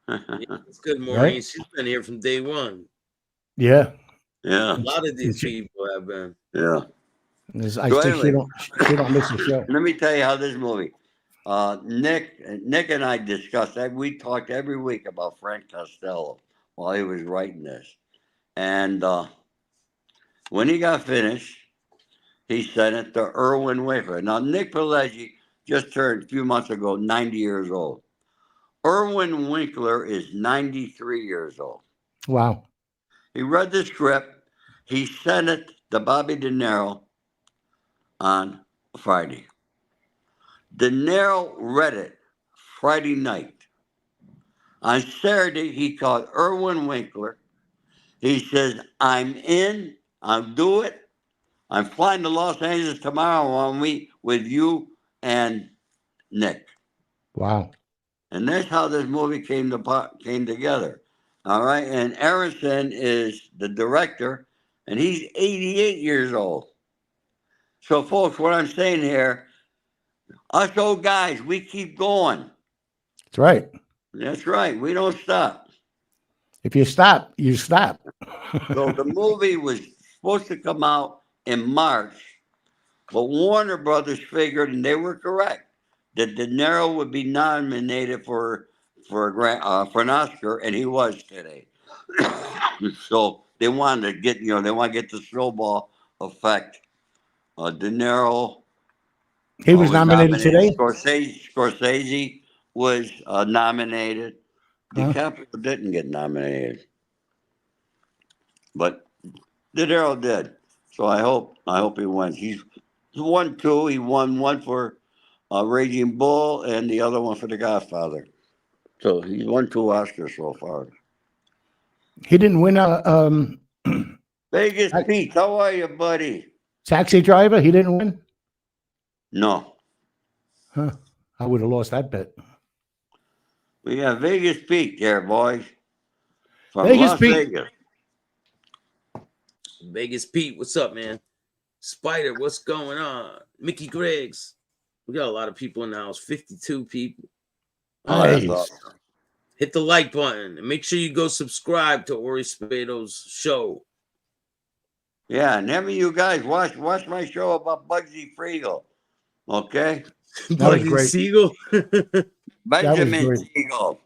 It's good, Maureen. Right? She's been here from day one. Yeah. Yeah. A lot of these people have been. Yeah. I So think anyway, she don't miss a show. let me tell you how this movie. Nick and I discussed that. We talked every week about Frank Costello while he was writing this, and when he got finished, he sent it to Irwin Winkler. Now Nick Pileggi just turned a few months ago 90 years old. Irwin Winkler is 93 years old. Wow. He read the script. He sent it to Bobby De Niro on Friday. De Niro read it Friday night. On Saturday, he called Irwin Winkler. He says, I'm in. I'll do it. I'm flying to Los Angeles tomorrow. I'll meet with you and Nick. Wow. And that's how this movie came together. All right. And Aronson is the director, and he's 88 years old. So, folks, what I'm saying here, us old guys, we keep going. That's right. That's right. We don't stop. If you stop, you stop. So the movie was supposed to come out in March, but Warner Brothers figured, and they were correct, that De Niro would be nominated for an Oscar, and he was today. So they wanted to get, they want to get the snowball effect. De Niro He was nominated today. Scorsese was nominated. Huh? DiCaprio didn't get nominated, but De Niro did. So I hope he wins. He's won two. He won one for Raging Bull and the other one for The Godfather. So he's won two Oscars so far. He didn't win a Vegas Pete, how are you, buddy? Taxi Driver. He didn't win. No. Huh. I would have lost that bet. We got Vegas Pete there, boys. From Vegas Las Pete. Vegas. Vegas Pete, what's up, man? Spider, what's going on? Mickey Griggs. We got a lot of people in the house, 52 people. Oh, that's awesome. Hit the like button and make sure you go subscribe to Ori Spado's show. Yeah, and every you guys watch my show about Bugsy Friegel. Okay? Bugsy Siegel. Benjamin Siegel.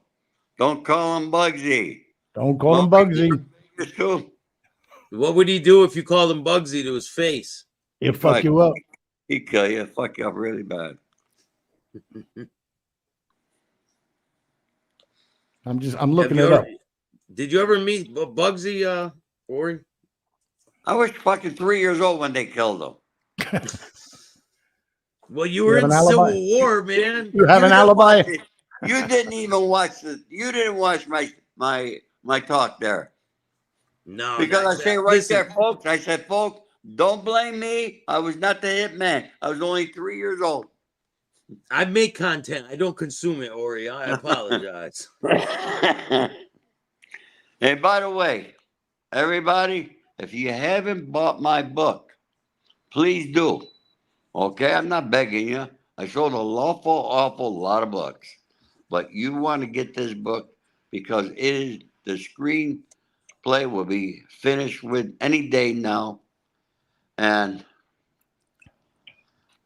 Don't call him Bugsy. Don't call him Bugsy. What would he do if you called him Bugsy to his face? He'll fuck you up. He'd kill you. Fuck you up really bad. I'm looking it up. Did you ever meet Bugsy, Ori? I was fucking 3 years old when they killed him. Well, you were in Civil War, man. You have an alibi. You didn't even watch You didn't watch my talk there. No, because I say right there, folks. I said, folks, don't blame me. I was not the hitman. I was only 3 years old. I make content. I don't consume it, Ori. I apologize. And by the way, everybody, if you haven't bought my book, please do. Okay, I'm not begging you. I sold an awful lot of books. But you want to get this book because the screenplay will be finished with any day now. And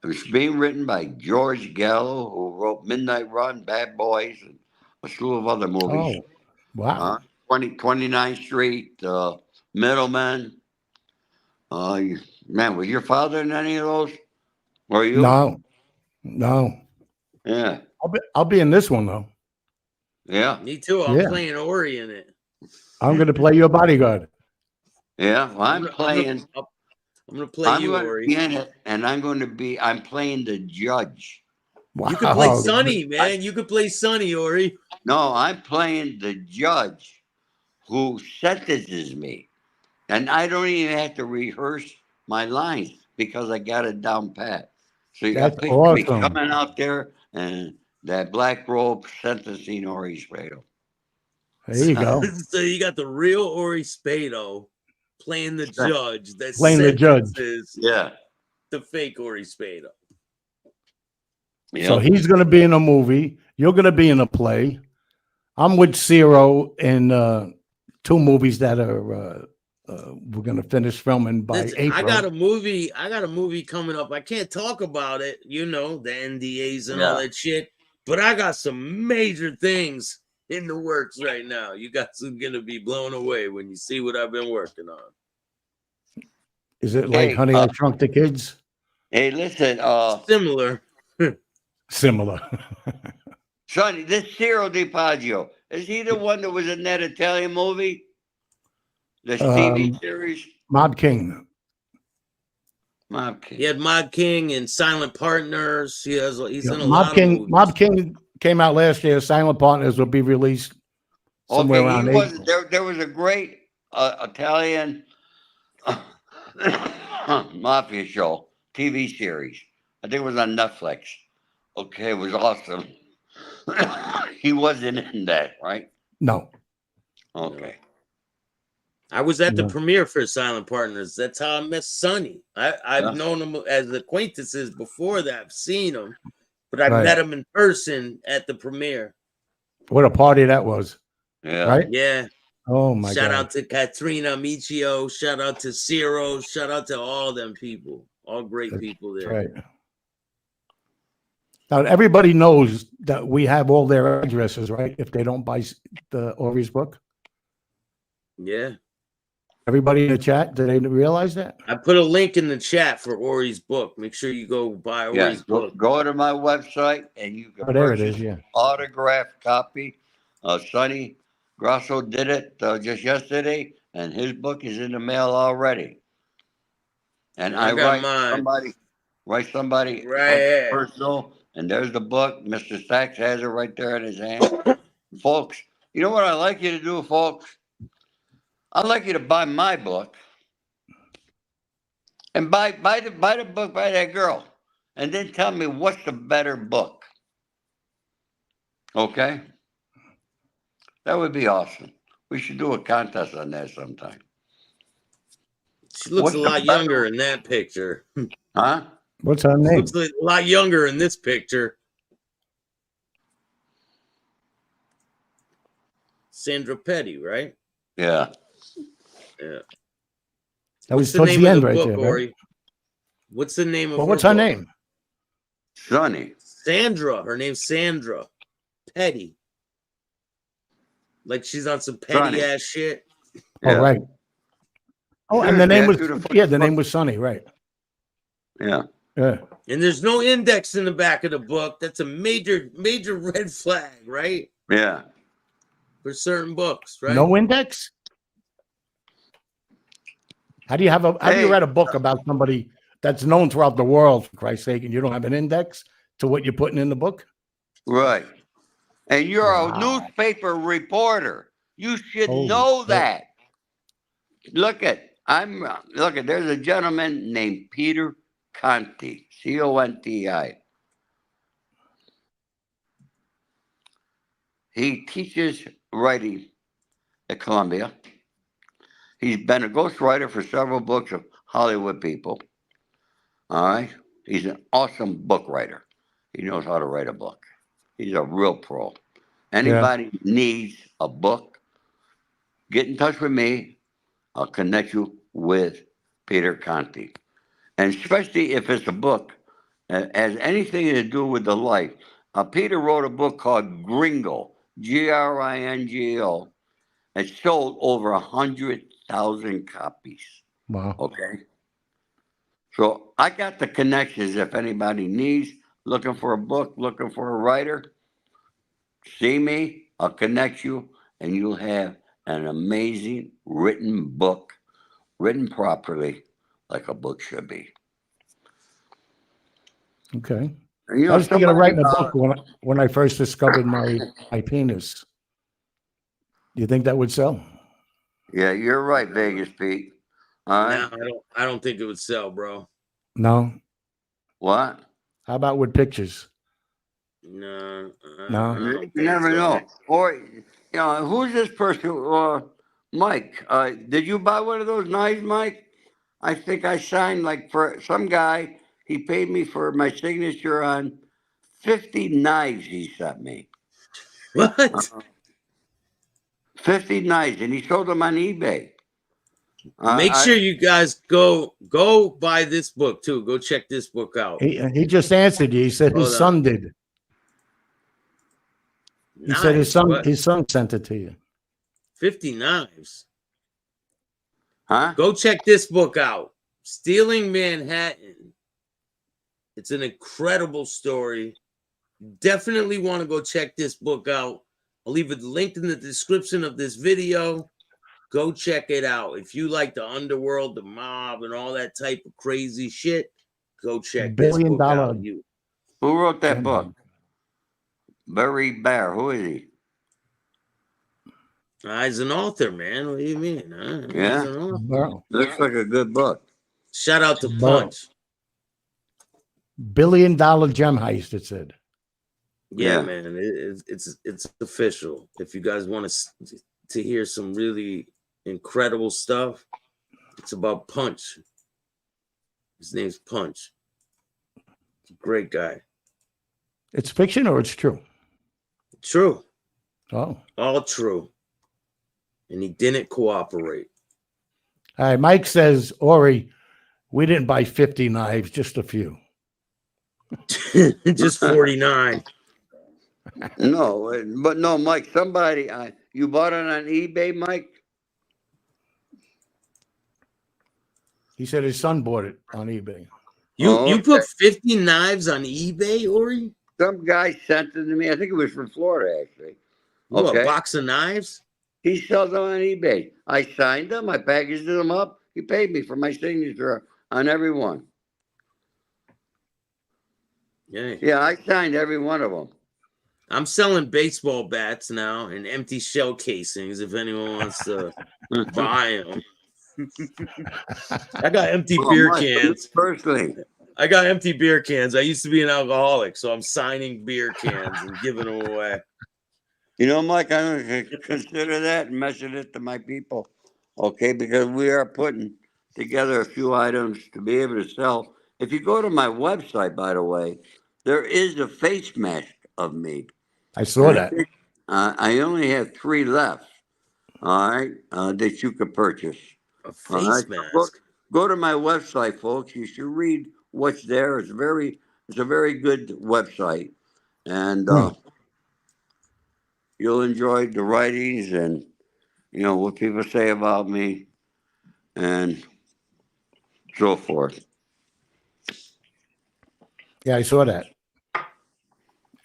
it's being written by George Gallo, who wrote Midnight Run, Bad Boys, and a slew of other movies. Oh, wow. 29th Street, Middleman. Man, was your father in any of those? Were you? No. Yeah. I'll be in this one though. Yeah. Me too. I'm playing Ori in it. I'm going to play your bodyguard. Yeah. Well, I'm playing. I'm going to play you, Ori. Be in it, and I'm playing the judge. Wow. You can play Sonny, man. You could play Sonny, Ori. No, I'm playing the judge who sentences me. And I don't even have to rehearse my lines because I got it down pat. So you got to picture me coming out there and that black robe sentencing Ori Spado. There you go. So you got the real Ori Spado playing the judge. That's playing the judge. Yeah. The fake Ori Spado. Yep. So he's going to be in a movie. You're going to be in a play. I'm with Ciro in 2 movies that are we're gonna finish filming by Listen, April. I got a movie coming up. I can't talk about it, you know, the NDAs and all that shit. But I got some major things in the works right now. You guys are gonna be blown away when you see what I've been working on. Is it like Honey, I Shrunk the Kids? Hey, listen, Similar. Similar. Sonny, this Ciro DiPaggio, is he the one that was in that Italian movie? The TV series? Mob King. Mob King. He had Mob King and Silent Partners. He's in a Mob lot King, of movies. Mob King came out last year. Silent Partners will be released somewhere around April. There was a great Italian mafia show, TV series. I think it was on Netflix. Okay, it was awesome. He wasn't in that, right? No. Okay. I was at the premiere for Silent Partners. That's how I met Sonny. I've known him as acquaintances before that. I've seen him, but I met him in person at the premiere. What a party that was. Yeah. Right? Yeah. Oh my God. Shout out to Katrina Michio. Shout out to Ciro. Shout out to all them people. All great people there. Right. Now everybody knows that we have all their addresses, right? If they don't buy the Ori's book. Yeah. Everybody in the chat, do they realize that? I put a link in the chat for Ori's book. Make sure you go buy Ori's book. Go to my website and you can purchase an autographed copy. Sonny Grasso did it just yesterday, and his book is in the mail already. And I write somebody personal, and there's the book. Mr. Staxx has it right there in his hand. Folks, you know what I'd like you to do, folks? I'd like you to buy my book and buy the book by that girl, and then tell me what's the better book. Okay? That would be awesome. We should do a contest on that sometime. She looks a lot younger in that picture. Huh? What's her name? Looks a lot younger in this picture. Sandra Petty, right? Yeah. Yeah. That was towards the end right there. Ori? What's the name of what's her name? Sonny. Sandra. Her name's Sandra Petty. Like she's on some petty ass shit. Yeah. Oh, right. Oh, and the name was the name was Sonny, right? Yeah. Yeah. And there's no index in the back of the book. That's a major red flag, right? Yeah. For certain books, right? No index? How do you read a book about somebody that's known throughout the world, for Christ's sake, and you don't have an index to what you're putting in the book? Right. And you're a newspaper reporter. You should know that. Look at, there's a gentleman named Peter Conti, Conti. He teaches writing at Columbia. He's been a ghostwriter for several books of Hollywood people. All right. He's an awesome book writer. He knows how to write a book. He's a real pro. Anybody needs a book, get in touch with me. I'll connect you with Peter Conti. And especially if it's a book that has anything to do with the life. Peter wrote a book called Gringo, Gringo. It sold over 100,000 copies. Wow. Okay. So I got the connections if anybody needs, looking for a book, looking for a writer. See me, I'll connect you, and you'll have an amazing written book, written properly, like a book should be. Okay. You know, I was thinking of writing a book when I first discovered my penis. Do you think that would sell? Yeah, you're right, Vegas Pete. All right. No, I don't think it would sell, bro. No. What? How about with pictures? No. You never know. Or, you know, who's this person? Mike. Did you buy one of those knives, Mike? I think I signed like for some guy. He paid me for my signature on 50 knives he sent me. What? 50 knives, and he sold them on eBay. Make sure you guys go buy this book too. Go check this book out. He just answered you. He said his son did. He said his son sent it to you. 50 Knives. Huh? Go check this book out. Stealing Manhattan. It's an incredible story. Definitely want to go check this book out. I'll leave it linked in the description of this video. Go check it out. If you like the underworld, the mob, and all that type of crazy shit, go check this book out. Who wrote that book? Barry Bear. Who is he? He's an author, man. What do you mean? Yeah. Looks like a good book. Shout out to Punch. $1 billion gem heist, it said. Yeah, man. It's official. If you guys want to hear some really incredible stuff, it's about Punch. His name's Punch. He's a great guy. It's fiction or it's true? True. Oh. All true. And he didn't cooperate. All right, Mike says, Ori, we didn't buy 50 knives, just a few. Just 49. No, but no, Mike, somebody, you bought it on eBay, Mike? He said his son bought it on eBay. You put 50 knives on eBay, Ori? Some guy sent it to me. I think it was from Florida, actually. What, a box of knives? He sells them on eBay. I signed them. I packaged them up. He paid me for my signature on every one. Yeah, I signed every one of them. I'm selling baseball bats now and empty shell casings if anyone wants to buy them. I got empty beer cans. Personally, I got empty beer cans. I used to be an alcoholic, so I'm signing beer cans and giving them away. You know, Mike, I don't consider that and mention it to my people, okay? Because we are putting together a few items to be able to sell. If you go to my website, by the way, there is a face mask of me. I saw that. I only have 3 left, all right, that you could purchase. A face mask? Go to my website, folks. You should read what's there. It's a very good website. And you'll enjoy the writings and, you know, what people say about me and so forth. Yeah, I saw that.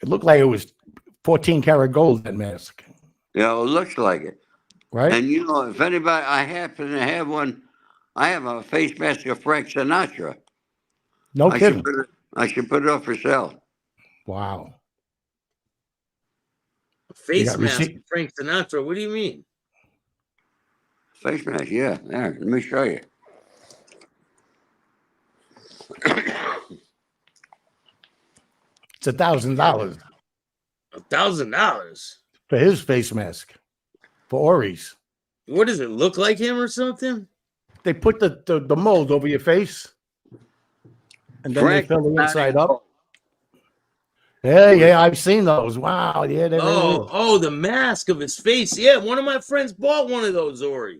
It looked like it was 14 karat gold, that mask. Yeah, it looks like it. Right? And, you know, if anybody, I happen to have one, I have a face mask of Frank Sinatra. No kidding. I should put it up for sale. Wow. Face mask, Frank Sinatra. What do you mean? Face mask, yeah. There, let me show you. It's $1,000. $1,000 for his face mask, for Ori's. What does it look like him or something? They put the mold over your face, and then they fill the inside up. Yeah, I've seen those. Wow, yeah. Oh, the mask of his face. Yeah, one of my friends bought one of those, Ori.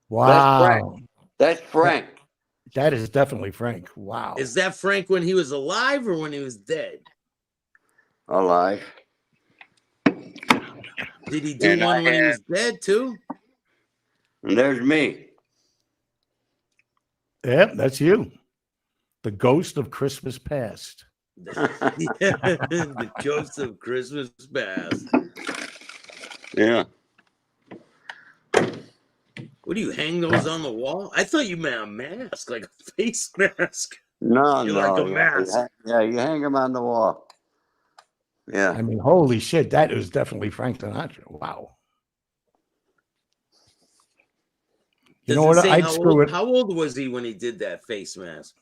Wow. That's Frank. That is definitely Frank. Wow. Is that Frank when he was alive or when he was dead? Alive. Did he do one when he was dead too? And there's me. Yeah, that's you. The ghost of Christmas past. The ghost of Christmas past. Yeah. What do you hang those on the wall? I thought you meant a mask, like a face mask. No, like a mask. Yeah, you hang them on the wall. Yeah. I mean, holy shit, that is definitely Frank Sinatra. Wow. You know what? I'd screw it. How old was he when he did that face mask?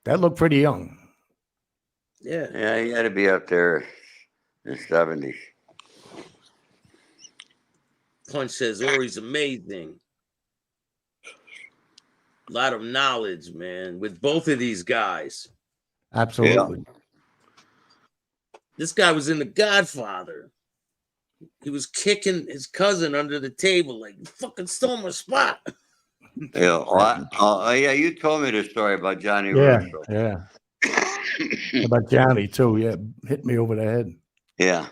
That looked pretty young. Yeah. Yeah, he had to be up there in the 70s. Punch says Ori's amazing. A lot of knowledge, man, with both of these guys. Absolutely. Yeah. This guy was in The Godfather. he was kicking his cousin under the table like, you fucking stole my spot. Yeah, you told me the story about Johnny Yeah, Russo. yeah. About Johnny too. Yeah, hit me over the head. Yeah.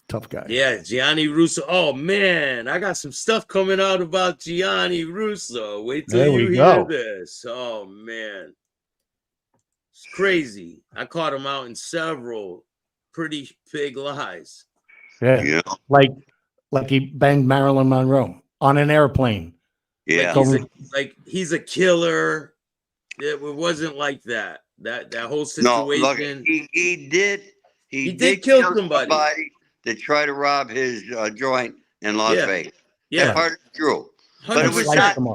Tough guy. Yeah, Gianni Russo. Oh man, I got some stuff coming out about Gianni Russo. Wait till you hear this. Oh man, it's crazy. I caught him out in several pretty big lies. Yeah. Like he banged Marilyn Monroe on an airplane. Yeah. Like he's a killer. It wasn't like that. That whole situation. No, look, he did kill somebody to try to rob his joint in Las Vegas. Yeah, that part is true. 100%. But it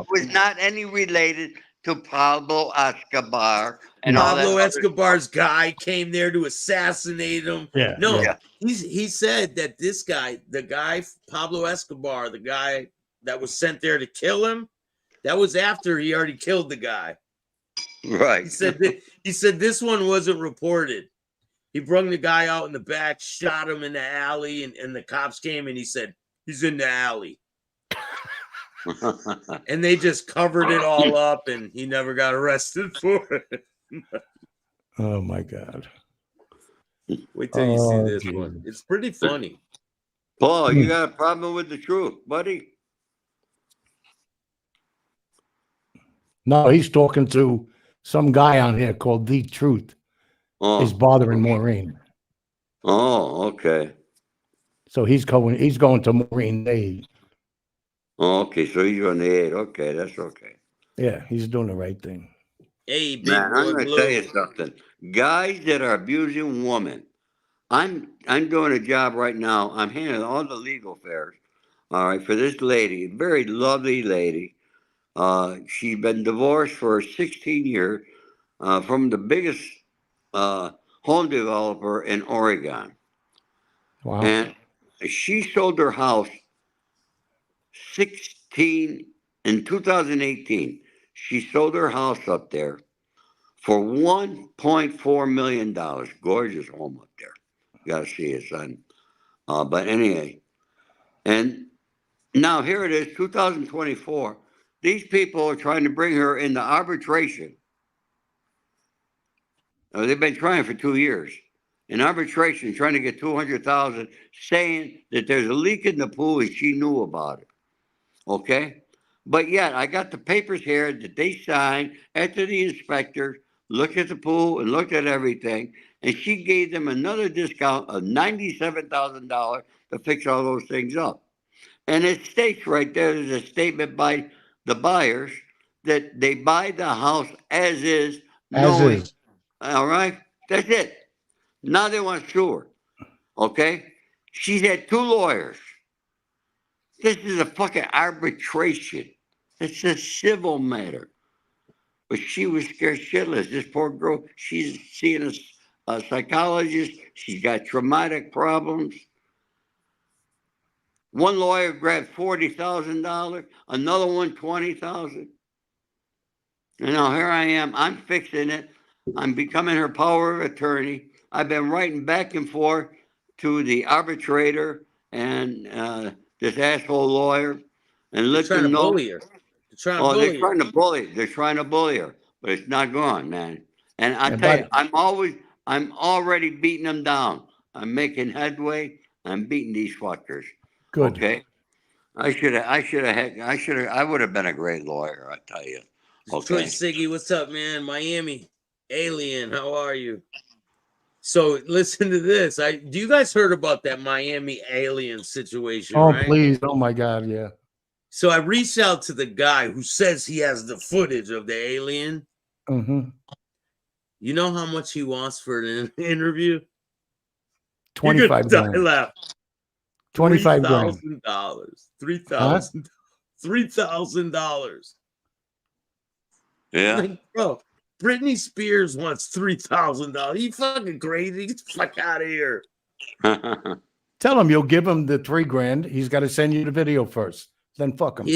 was not any related to Pablo Escobar and all that. Pablo Escobar's guy came there to assassinate him. Yeah. No, yeah. He said that this guy, the guy Pablo Escobar, the guy that was sent there to kill him, that was after he already killed the guy. Right. He said this one wasn't reported. He brung the guy out in the back, shot him in the alley, and the cops came and he said, he's in the alley. And they just covered it all up and he never got arrested for it. Oh my God. Wait till you see this one. It's pretty funny. Paul, you got a problem with the truth, buddy? No, he's talking to some guy on here called The Truth. Is bothering Maureen. Oh, okay. So he's going to Maureen Aid. Oh, okay, so he's on the 8. Okay, that's okay. Yeah, he's doing the right thing. Hey, big man, I'm boy gonna tell you something. Guys that are abusing women. I'm doing a job right now. I'm handling all the legal affairs. All right, for this lady, very lovely lady. She's been divorced for 16 years from the biggest home developer in Oregon. Wow. And she sold her house in 2018. She sold her house up there for $1.4 million. Gorgeous home up there. You got to see it, son. But anyway, and now here it is, 2024. These people are trying to bring her into arbitration. They've been trying for 2 years. In arbitration, trying to get $200,000, saying that there's a leak in the pool and she knew about it. Okay? But yet, I got the papers here that they signed after the inspector looked at the pool and looked at everything, and she gave them another discount of $97,000 to fix all those things up. And it states right there, there's a statement by the buyers that they buy the house as is, knowing. As is. All right? That's it. Now they want to sue her. Okay? She's had 2 lawyers. This is a fucking arbitration. It's a civil matter. But she was scared shitless. This poor girl, she's seeing a psychologist. She's got traumatic problems. One lawyer grabbed $40,000, another one $20,000. And now here I am. I'm fixing it. I'm becoming her power of attorney. I've been writing back and forth to the arbitrator and this asshole lawyer, and let them know. Bully her. They're trying to bully her, but it's not going, man. And I tell you, I'm already beating them down. I'm making headway. I'm beating these fuckers. Good. Okay. I would have been a great lawyer, I tell you. Okay. Detroit Siggy, what's up, man? Miami Alien, how are you? So listen to this. Do you guys heard about that Miami Alien situation? Oh, right? Please. Oh my God. Yeah. So I reached out to the guy who says he has the footage of the alien. Mm-hmm. You know how much he wants for an interview? $25,000. $25,000. $3,000. Yeah. Like, bro, Britney Spears wants $3,000. You fucking crazy? Get the fuck out of here. Tell him you'll give him the $3,000. He's got to send you the video first. Then fuck him.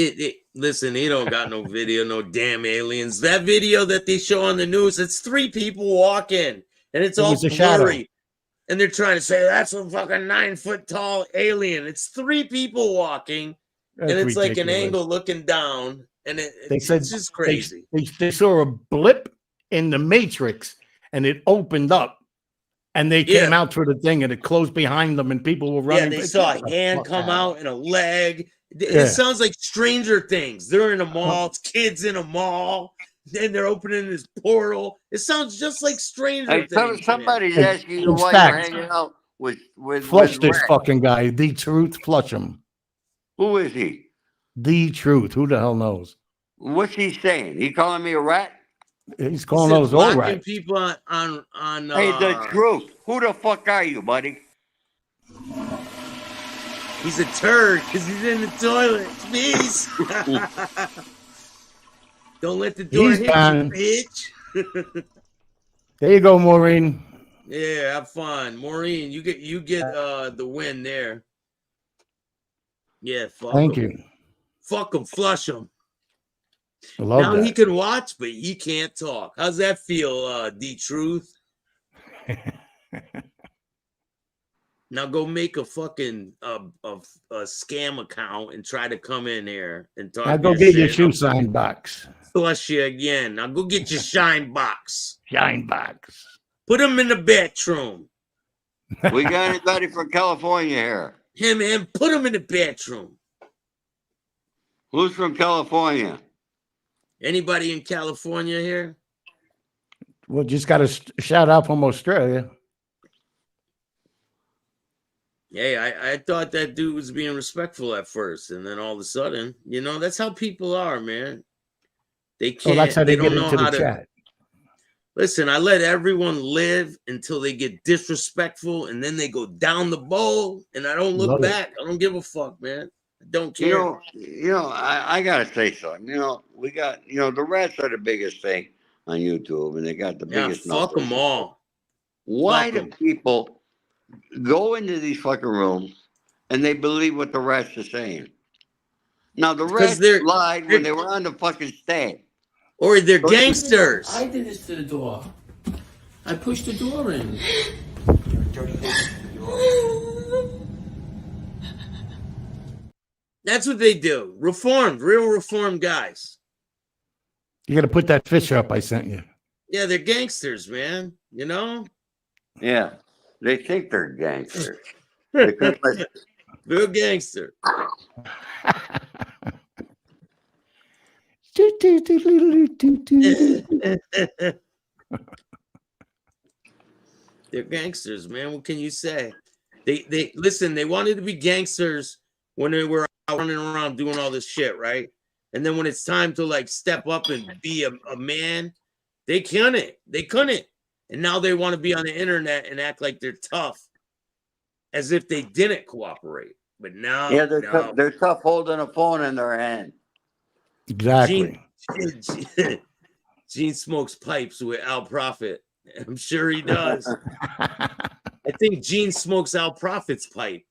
Listen, he don't got no video, no damn aliens. That video that they show on the news, it's 3 people walking, and it's all blurry. And they're trying to say that's a fucking 9-foot tall alien. It's 3 people walking, That's and it's ridiculous. like an angle looking down, and They said it's just crazy. They saw a blip in the Matrix, and it opened up, and they came out through the thing, and it closed behind them, and people were running. Yeah, they saw a hand come out and a leg. It sounds like Stranger Things. They're in a mall. It's kids in a mall. Then they're opening this portal. It sounds just like Stranger Things. Somebody's asking you why you're hanging out with Flush this fucking guy. The Truth. Flush him. Who is he? The Truth. Who the hell knows? What's he saying? He calling me a rat? He's calling those all right. People on Hey, the Truth. Who the fuck are you, buddy? He's a turd because he's in the toilet. Please. Don't let the door hit you, bitch. There you go, Maureen. Yeah, have fun. Maureen, you get the win there. Yeah, Thank you. Fuck him, flush him. I love now that. he can watch, but he can't talk. How's that feel, D Truth? Now go make a fucking a scam account and try to come in here and talk. Now go get your shoe sign box. Flush you again. Now go get your shine box. Shine box. Put him in the bedroom. We got anybody from California here? Him. Put him in the bedroom. Who's from California? Anybody in California here? Well, just got a shout out from Australia. Hey, I thought that dude was being respectful at first, and then all of a sudden, that's how people are, man. They can't. That's how they don't get know into how the to chat. listen. I let everyone live until they get disrespectful, and then they go down the bowl, and I don't look back. I don't give a fuck, man. I don't care. I gotta say something. We got the rats are the biggest thing on YouTube, and they got the biggest. Fuck them all. Why do people go into these fucking rooms and they believe what the rats are saying? Now the rats lied when they were on the fucking stand. Or they're gangsters. I did this to the door. I pushed the door in. That's what they do. Reformed, real reformed guys. You got to put that fish up I sent you. Yeah, they're gangsters, man. Yeah, they think they're gangsters. Real gangster. They're gangsters, man. What can you say? They listen. They wanted to be gangsters when they were out running around doing all this shit, right? And then when it's time to step up and be a man, they couldn't. They couldn't. And now they want to be on the internet and act like they're tough, as if they didn't cooperate. But now, they're tough holding a phone in their hand. Exactly. Gene smokes pipes with Al Prophet. I'm sure he does. I think Gene smokes Al Prophet's pipe.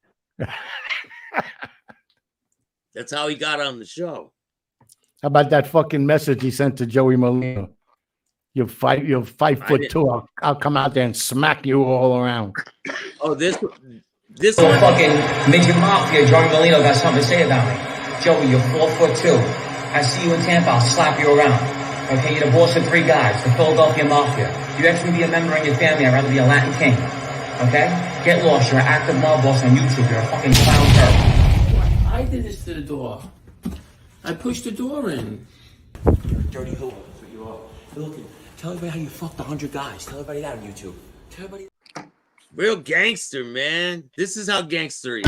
That's how he got on the show. How about that fucking message he sent to Joey Molina? You're 5'2". I'll come out there and smack you all around. Oh, this one. Fucking Midget Mafia, Joey Molina got something to say about me. Joey, you're 4'2". I see you in Tampa, I'll slap you around. Okay, you're the boss of 3 guys, the Philadelphia Mafia. You actually be a member in your family, I'd rather be a Latin king. Okay? Get lost, you're an active mob boss on YouTube, you're a fucking clown turd. I did this to the door. I pushed the door in. You're a dirty hooer, that's what you are. Look, tell everybody how you fucked 100 guys. Tell everybody that on YouTube. Tell everybody. Real gangster, man. This is how gangster he is.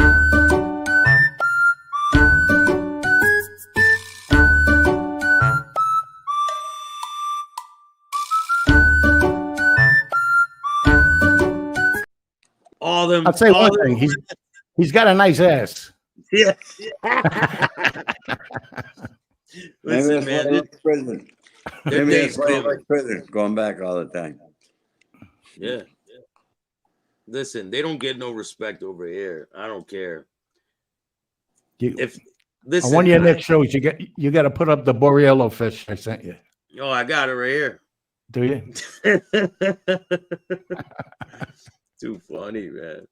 I'll say one thing. He's got a nice ass. Yeah. Listen, man. Prison. Maybe that's why I like prison. Going back all the time. Yeah. Listen, they don't get no respect over here. I don't care. On one of your next shows, you got to put up the Borriello fish I sent you. Oh, I got it right here. Do you? Too funny, man.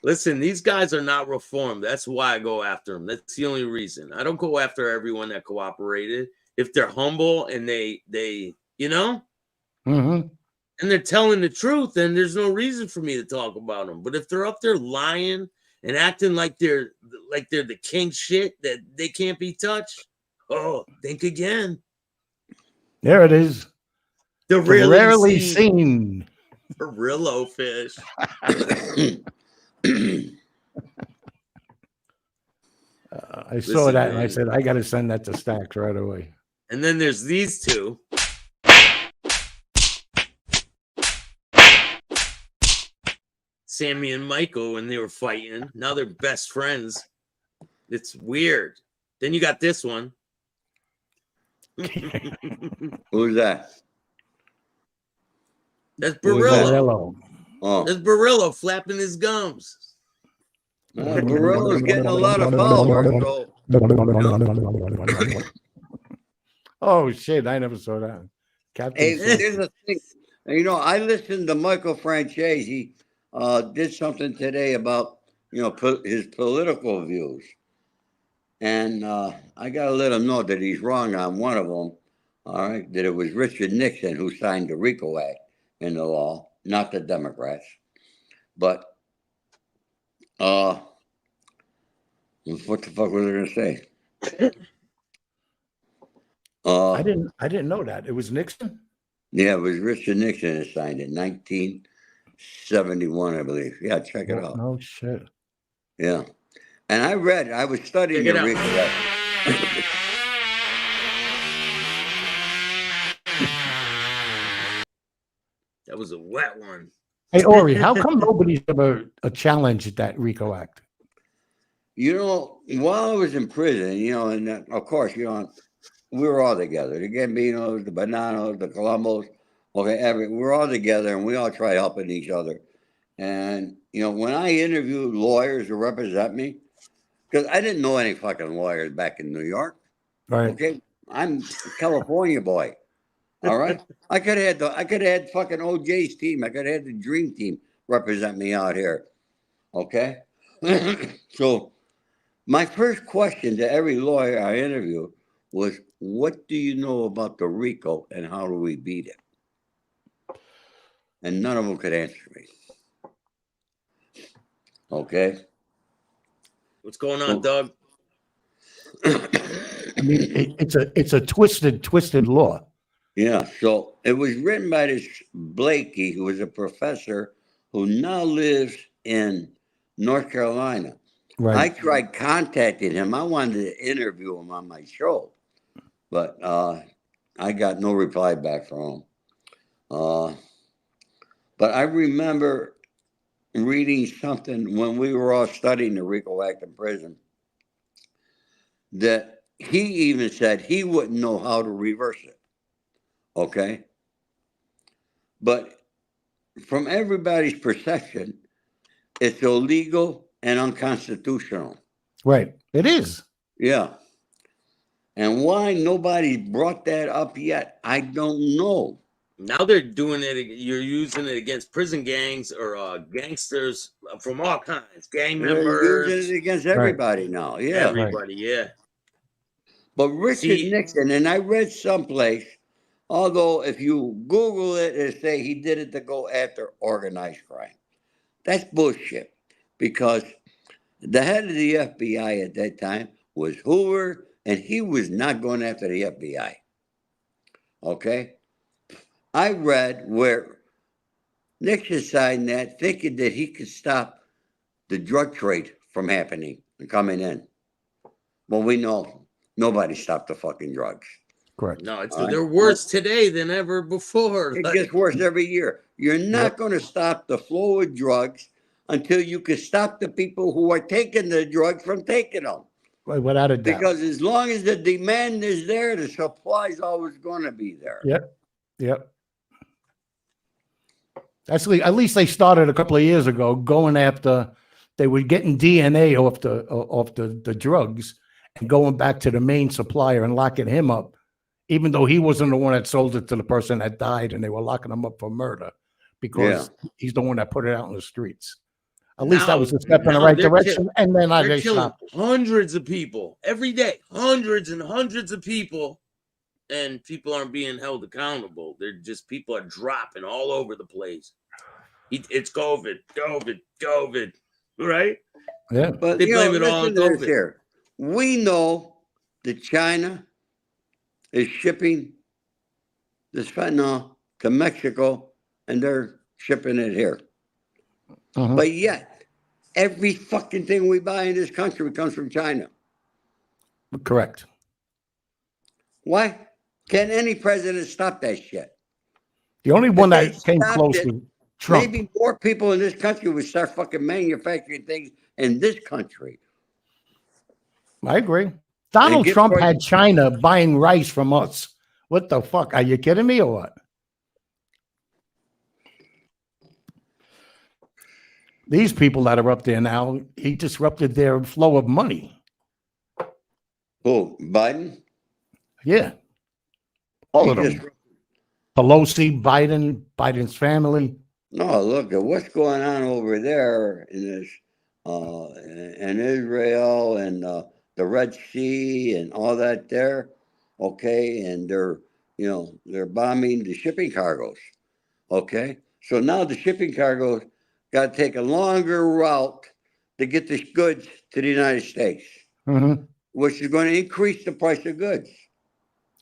Listen, these guys are not reformed. That's why I go after them. That's the only reason. I don't go after everyone that cooperated. If they're humble and they you know, Mm-hmm. and they're telling the truth, then there's no reason for me to talk about them. But if they're up there lying and acting like they're the king shit that they can't be touched, oh, think again. There it is. The Rarely rarely seen. Perillo fish. I saw Listen, that and I man. said, I got to send that to Staxx right away. And then there's these two. Sammy and Michael, when they were fighting. Now they're best friends. It's weird. Then you got this one. Who's that? That's Who was that? Barillo. Hello. Oh, That's Barillo flapping his gums. Barillo's getting a lot of followers. So, Oh shit! I never saw that. Captain. hey, Slim. there's a thing. You know, I listened to Michael Franzese. He did something today about his political views, and I gotta let him know that he's wrong on one of them. All right, that it was Richard Nixon who signed the RICO Act into law, not the Democrats. But what the fuck was I gonna say? I didn't know that. It was Nixon. Yeah, it was Richard Nixon that signed it, 1971, I believe. Yeah, check it out. No shit. Yeah, and I was studying Check the it out. RICO Act. That was a wet one. Hey Ori, how come nobody's ever challenged that RICO Act? While I was in prison, and of course, we were all together. The Gambinos, the Bananos, the Colombos, okay, we're all together, and we all try helping each other. And, when I interviewed lawyers to represent me, because I didn't know any fucking lawyers back in New York, Right. okay? I'm a California boy, all right? I could have had fucking OJ's team. I could have had the Dream Team represent me out here, okay? So my first question to every lawyer I interviewed was, what do you know about the RICO and how do we beat it? And none of them could answer me. Okay. What's going on, Doug? I mean, it's a twisted law. Yeah. So it was written by this Blakey, who was a professor who now lives in North Carolina. Right. I tried contacting him. I wanted to interview him on my show, but I got no reply back from him. But I remember reading something when we were all studying the RICO Act in prison that he even said he wouldn't know how to reverse it. Okay. But from everybody's perception, it's illegal and unconstitutional. Right. It is. Yeah. And why nobody brought that up yet, I don't know. Now they're doing it. You're using it against prison gangs or gangsters from all kinds, gang They're members. using it against everybody now. Yeah. Everybody, yeah. But Richard Nixon, and I read someplace, although if you Google it, it say he did it to go after organized crime. That's bullshit, because the head of the FBI at that time was Hoover, and he was not going after the FBI. Okay? I read where Nixon signed that thinking that he could stop the drug trade from happening and coming in. Well, we know nobody stopped the fucking drugs. Correct. No, they're worse today than ever before. It gets worse every year. You're not going to stop the flow of drugs until you can stop the people who are taking the drugs from taking them. Without a doubt. Because as long as the demand is there, the supply is always going to be there. Yep. Actually, at least they started a couple of years ago going after. They were getting DNA off the drugs and going back to the main supplier and locking him up, even though he wasn't the one that sold it to the person that died, and they were locking him up for murder. because he's the one that put it out in the streets. At least that Now- was a step in the now right they're direction, and then They're they killing stopped. hundreds of people every day, hundreds and hundreds of people, and people aren't being held accountable. They're just people are dropping all over the place. It's COVID, right? Yeah. But They blame it all on listen to this COVID. here. We know that China is shipping this fentanyl to Mexico, and they're shipping it here. Mhm. But yet, every fucking thing we buy in this country comes from China. Correct. Why? Can any president stop that shit? The only one they that came stopped close it, was Trump. Maybe more people in this country would start fucking manufacturing things in this country. I agree. Donald get Trump prices- had China buying rice from us. What the fuck? Are you kidding me or what? These people that are up there now, he disrupted their flow of money. Who? Biden? Yeah. All He of them. just- Pelosi, Biden, Biden's family. No, look at what's going on over there in this, in Israel and the Red Sea and all that there. Okay, and they're bombing the shipping cargoes. Okay, so now the shipping cargoes got to take a longer route to get the goods to the United States, Mhm. which is going to increase the price of goods.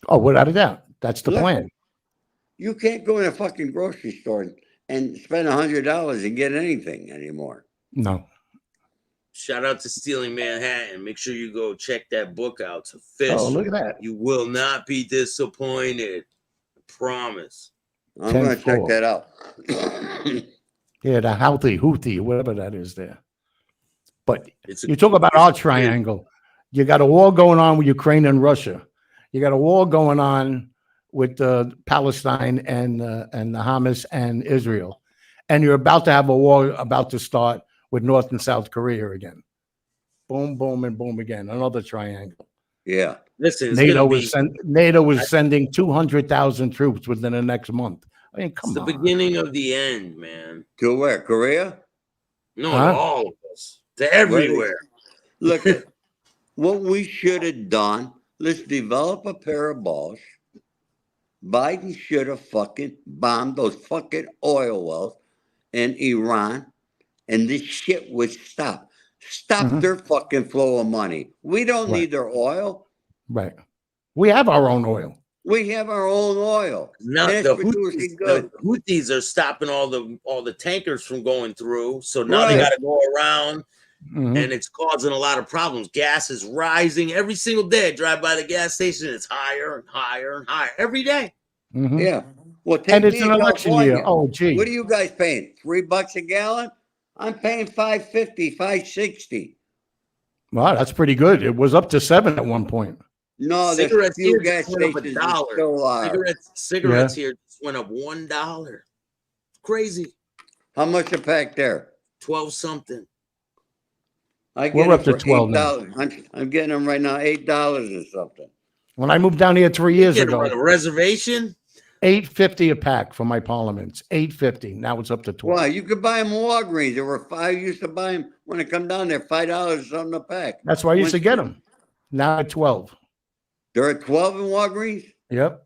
Oh, without a doubt. That's the Look, plan. You can't go in a fucking grocery store and spend $100 and get anything anymore. No. Shout out to Stealing Manhattan. Make sure you go check that book out. It's official. Oh, look at that. You will not be disappointed. I promise. I'm going to check 10-4. that out. Yeah, the Houthi, whatever that is there. But It's you talk about our triangle. You got a war going on with Ukraine and Russia. You got a war going on with Palestine and the Hamas and Israel. And you're about to have a war about to start with North and South Korea again. Boom, boom, and boom again. Another triangle. Yeah. Listen, it's NATO was sending 200,000 troops within the next month. I mean, come it's the on. beginning of the end, man. To where? Korea? No, Huh? to all of us. To everywhere. Look at what we should have done. Let's develop a pair of balls. Biden should have fucking bombed those fucking oil wells in Iran, and this shit would stop. Stop their fucking flow of money. We don't Right. need their oil. Right. We have our own oil. We have our own oil. Now And it's the producing Houthis are stopping all the tankers from going through. So now they Right. got to go around, Mhm. and it's causing a lot of problems. Gas is rising every single day. I drive by the gas station, it's higher and higher and higher every day. Mhm. Yeah. Well, take And it's me an to election California. year. Oh, gee. What are you guys paying? $3 a gallon? I'm paying $5.50, $5.60. Wow, that's pretty good. It was up to 7 at one point. No, there's Cigarettes few here gas just went up stations that $1. still are. Cigarettes here just went up $1. Crazy. How much a pack there? 12 something. I get We're it up to for 12 now. $8. I'm getting them right now, $8 or something. When I moved down here 3 years Get them ago, on a reservation. $8.50 a pack for my parliaments. $8.50. Now it's up to 12. Why? You could buy them Walgreens. There were five. I used to buy them when I come down there, $5 something a pack. That's why I used to get them. Now at 12. They're at 12 in Walgreens? Yep.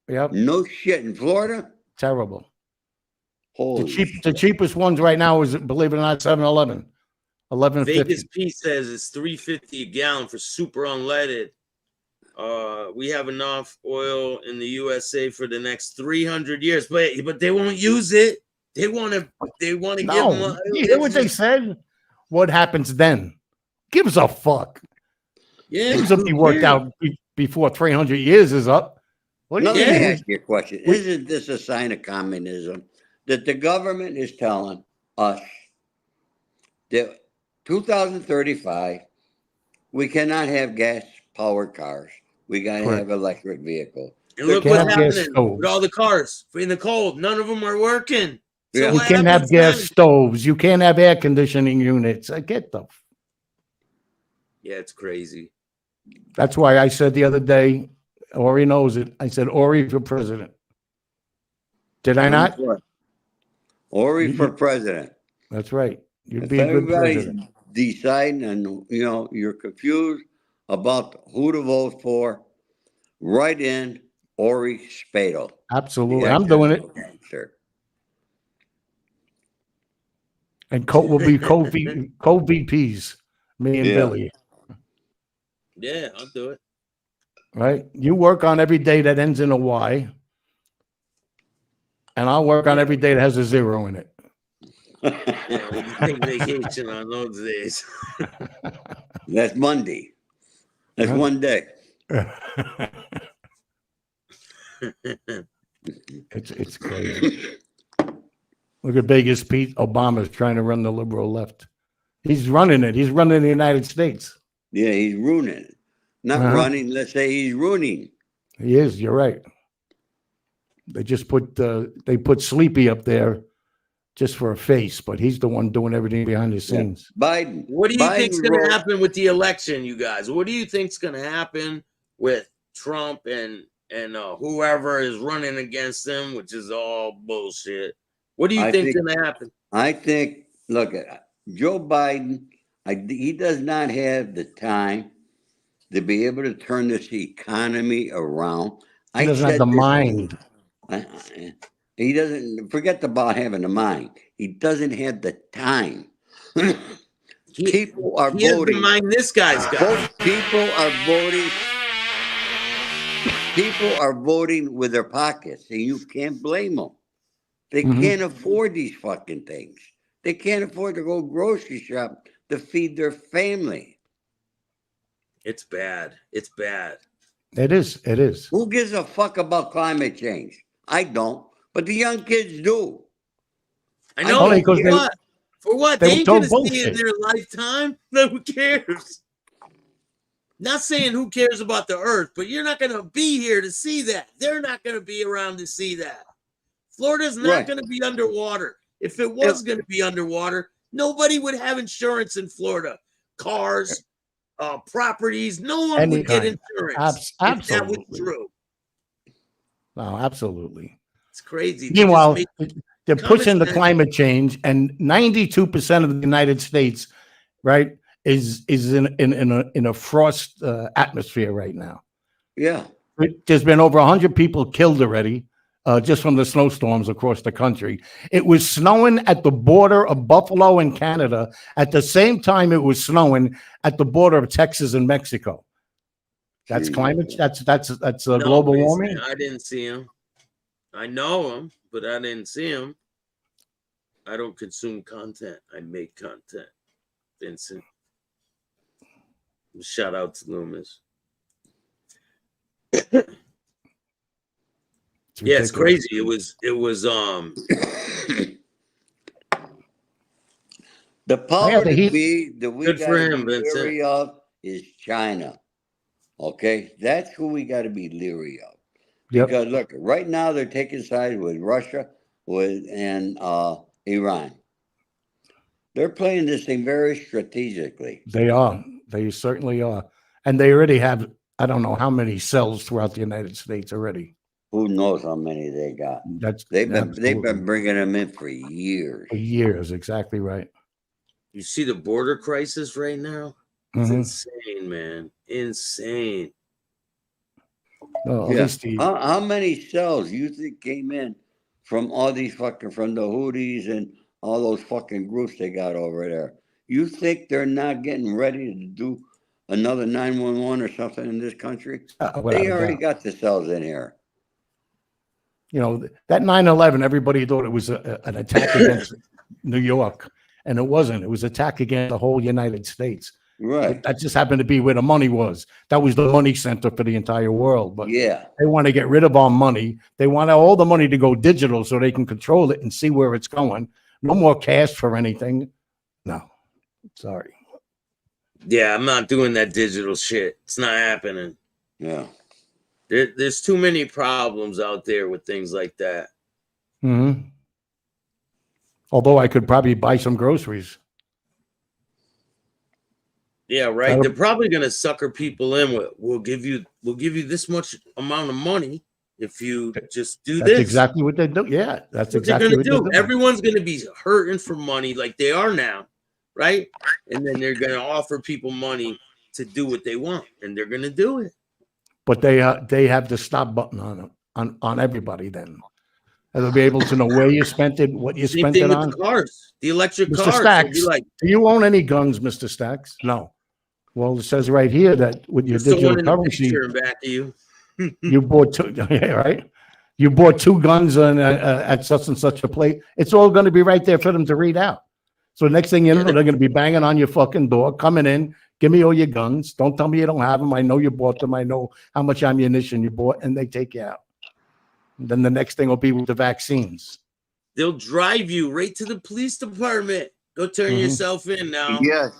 Yep. No shit. In Florida? Terrible. Holy The cheapest ones right now is, believe it or not, 7-Eleven. Vegas $11.50. P says it's $3.50 a gallon for super unleaded. We have enough oil in the USA for the next 300 years, but they won't use it. They want to give No, them. you hear what they said? What happens then? Gives a fuck. Yeah, Things will be worked out before 300 years is up. What do Now, you let me think? ask you a question. Isn't this a sign of communism that the government is telling us that 2035, we cannot have gas-powered cars. We got to Correct. have electric vehicles. and look Can't what's have gas happening stoves. with all the cars in the cold. None of them are working. So Yeah. You what can't have happens gas then? stoves. You can't have air conditioning units. I get them. Yeah, it's crazy. That's why I said the other day, Ori knows it. I said, Ori for president. Did I not? Ori for president. That's right. You'd If be a good everybody's president. deciding and you're confused about who to vote for, write in Ori Spado. Absolutely. I'm doing it. Gangster. And will be co-VPs, me and Yeah. Billy. Yeah, I'll do it. Right? You work on every day that ends in a Y, and I'll work on every day that has a 0 in it. Yeah, when you take vacation on those days. That's Monday. That's one day. It's crazy. Look at Vegas Pete. Obama's trying to run the liberal left. He's running it. He's running the United States. Yeah, he's ruining it. Not running. Let's say he's ruining. He is. You're right. They just put Sleepy up there just for a face, but he's the one doing everything behind the scenes. Biden. What do you think's going to happen with the election, you guys? What do you think's going to happen with Trump and whoever is running against him, which is all bullshit? What do you think's going to happen? I think, look, Joe Biden, he does not have the time to be able to turn this economy around. He doesn't have the mind. He doesn't, forget about having the mind. He doesn't have the time. People are voting. He has the mind this guy's got. People are voting. People are voting with their pockets, and you can't blame them. They can't afford these fucking things. They can't afford to go grocery shop to feed their family. It's bad. It's bad. It is. It is. Who gives a fuck about climate change? I don't, but the young kids do. I know. For what? They ain't gonna see it in their lifetime. No, who cares? Not saying who cares about the earth, but you're not gonna be here to see that. They're not gonna be around to see that. Florida's not gonna be underwater. If it was gonna be underwater, nobody would have insurance in Florida. Cars, properties, no one would get insurance. If that was true. No, absolutely. It's crazy. Meanwhile, they're pushing the climate change, and 92% of the United States, right, is in a frost atmosphere right now. Yeah. There's been over 100 people killed already, just from the snowstorms across the country. It was snowing at the border of Buffalo and Canada at the same time it was snowing at the border of Texas and Mexico. That's climate. That's global warming. I didn't see him. I know him, but I didn't see him. I don't consume content. I make content. Vincent. Shout out to Loomis. Yeah, it's crazy. It was the power that we got to be leery of is China. Okay, that's who we got to be leery of. Because look, right now they're taking sides with Russia, and Iran. They're playing this thing very strategically. They are. They certainly are, and they already have. I don't know how many cells throughout the United States already. Who knows how many they got? They've been bringing them in for years. For years, exactly right. You see the border crisis right now? It's insane, man. Insane. No, how many cells you think came in from all these from the Houthis and all those fucking groups they got over there? You think they're not getting ready to do another 911 or something in this country? They already got the cells in here. You know, that 9/11, everybody thought it was an attack against New York, and it wasn't. It was an attack against the whole United States. Right. That just happened to be where the money was. That was the money center for the entire world. But they want to get rid of our money. They want all the money to go digital so they can control it and see where it's going. No more cash for anything. No. Sorry. Yeah, I'm not doing that digital shit. It's not happening. Yeah. There's too many problems out there with things like that. Although I could probably buy some groceries. Yeah, right. They're probably gonna sucker people in with we'll give you this much amount of money if you just do That's this. exactly what they do. Yeah, that's What exactly they're what gonna they're do. doing. Everyone's gonna be hurting for money like they are now, right? And then they're gonna offer people money to do what they want, and they're gonna do it. But they have the stop button on them, on everybody. Then and they'll be able to know where you spent it, what you Same spent thing it with the on. cars, the electric Mr. cars. They'll be Staxx, like, do you own any guns, Mr. Staxx? No. Well, it says right here that with your there's someone digital in the currency, picture in back of you. you bought two, yeah, right? You bought two guns on, at such and such a place. It's all going to be right there for them to read out. So next thing you know, they're going to be banging on your fucking door, coming in, give me all your guns. Don't tell me you don't have them. I know you bought them. I know how much ammunition you bought, and they take you out. And then the next thing will be with the vaccines. They'll drive you right to the police department. Go turn yourself in now. Yes,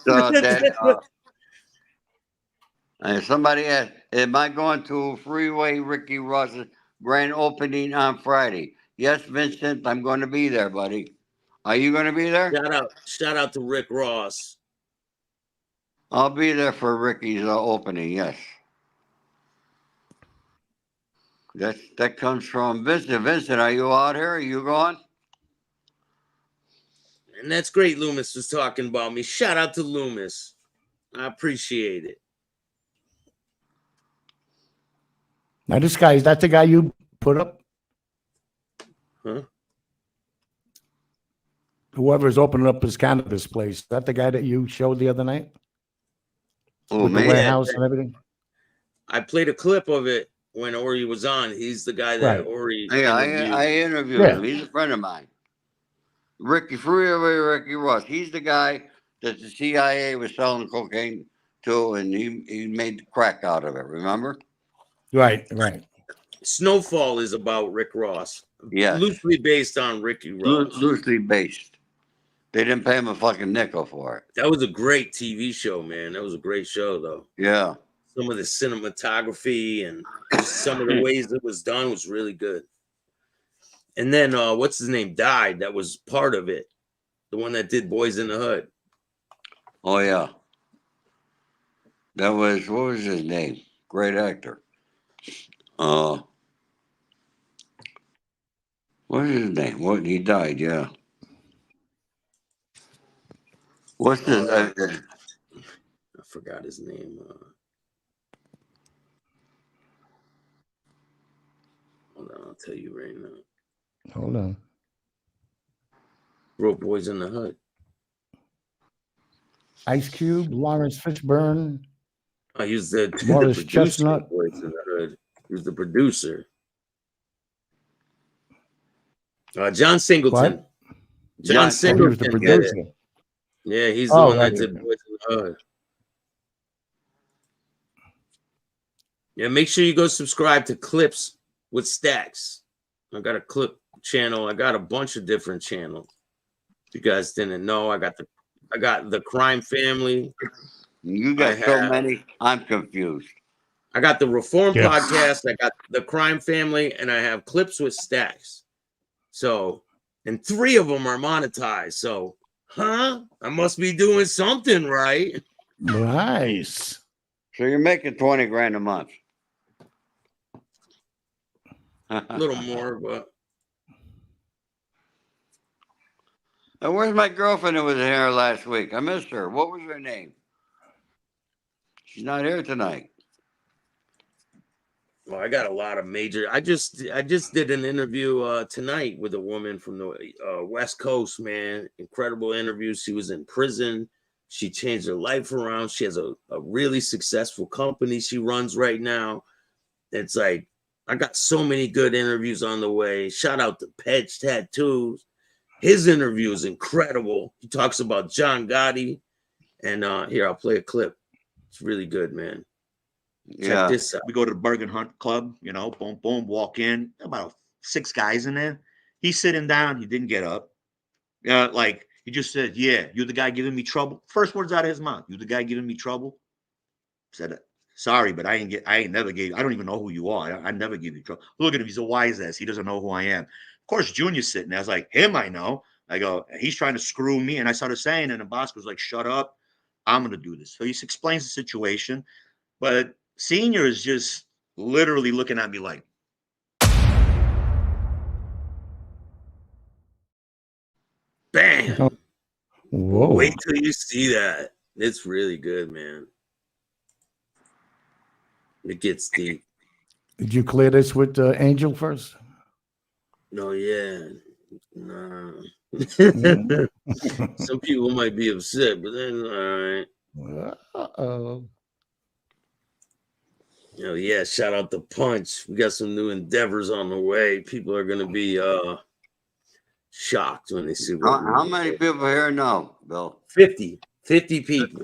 and somebody asked, am I going to Freeway Ricky Ross's grand opening on Friday? Yes, Vincent, I'm going to be there, buddy. Are you going to be there? Shout out to Rick Ross. I'll be there for Ricky's opening, yes. That comes from Vincent. Vincent, are you out here? Are you going? And that's great. Loomis was talking about me. Shout out to Loomis. I appreciate it. Now, this guy, is that the guy you put up? Huh? Whoever's opening up his cannabis place, is that the guy that you showed the other night? Oh, With the man. warehouse and everything? I played a clip of it when Ori was on. He's the guy that Right. Ori Yeah, interviewed. I interviewed him. He's a friend of mine. Freeway Ricky Ross. He's the guy that the CIA was selling cocaine to, and he made crack out of it, remember? Right, right. Snowfall is about Rick Ross. Yes. Loosely based on Ricky Ross. Loosely based. They didn't pay him a fucking nickel for it. That was a great TV show, man. That was a great show, though. Yeah. Some of the cinematography and just some of the ways it was done was really good. And then what's his name died. That was part of it. The one that did Boys in the Hood. Oh, yeah. That was, what was his name? Great actor. What was his name? What, he died, yeah. What's his I forgot his name. Hold on, I'll tell you right now. Hold on. Wrote Boys in the Hood. Ice Cube, Lawrence Fishburne. I used the Morris producer Chestnut. of Boys in the Hood. He was the producer. John Singleton. What? John He was the Singleton. producer. Yeah, he's the one that did Boys in the Hood. Yeah, make sure you go subscribe to Clips with Staxx. I got a clip channel. I got a bunch of different channels. If you guys didn't know, I got the Crime Family. You got so many. I'm confused. I got the Reform Podcast. I got the Crime Family, and I have Clips with Staxx. So, and 3 of them are monetized. So, I must be doing something right. Nice. So you're making 20 grand a month. A little more, but. And where's my girlfriend who was here last week? I missed her. What was her name? She's not here tonight. Well, I got a lot of major. I just did an interview tonight with a woman from the West Coast, man. Incredible interview. She was in prison. She changed her life around. She has a really successful company she runs right now. It's like, I got so many good interviews on the way. Shout out to Pedge Tattoos. His interview is incredible. He talks about John Gotti. And here, I'll play a clip. It's really good, man. Check this out. We go to the Bergen Hunt Club, you know, boom, boom, walk in. About 6 guys in there. He's sitting down. He didn't get up. Like, he just said, yeah, you're the guy giving me trouble. First words out of his mouth. You the guy giving me trouble? Said, sorry, but I ain't never gave, I don't even know who you are. I never give you trouble. Look at him. He's a wise ass. He doesn't know who I am. Of course, Junior's sitting there. I was like, him, I know. I go, he's trying to screw me. And I started saying, and the boss was like, shut up. I'm going to do this. So he explains the situation. But Senior is just literally looking at me like, Whoa. Wait till you see that. It's really good, man. It gets deep. Did you clear this with Angel first? No, yeah. Nah. Mm. Some people might be upset, but then all right. Uh-oh. Oh yeah, shout out to Punch. We got some new endeavors on the way. People are gonna be shocked when they see what How many people here know, Bill? 50 people.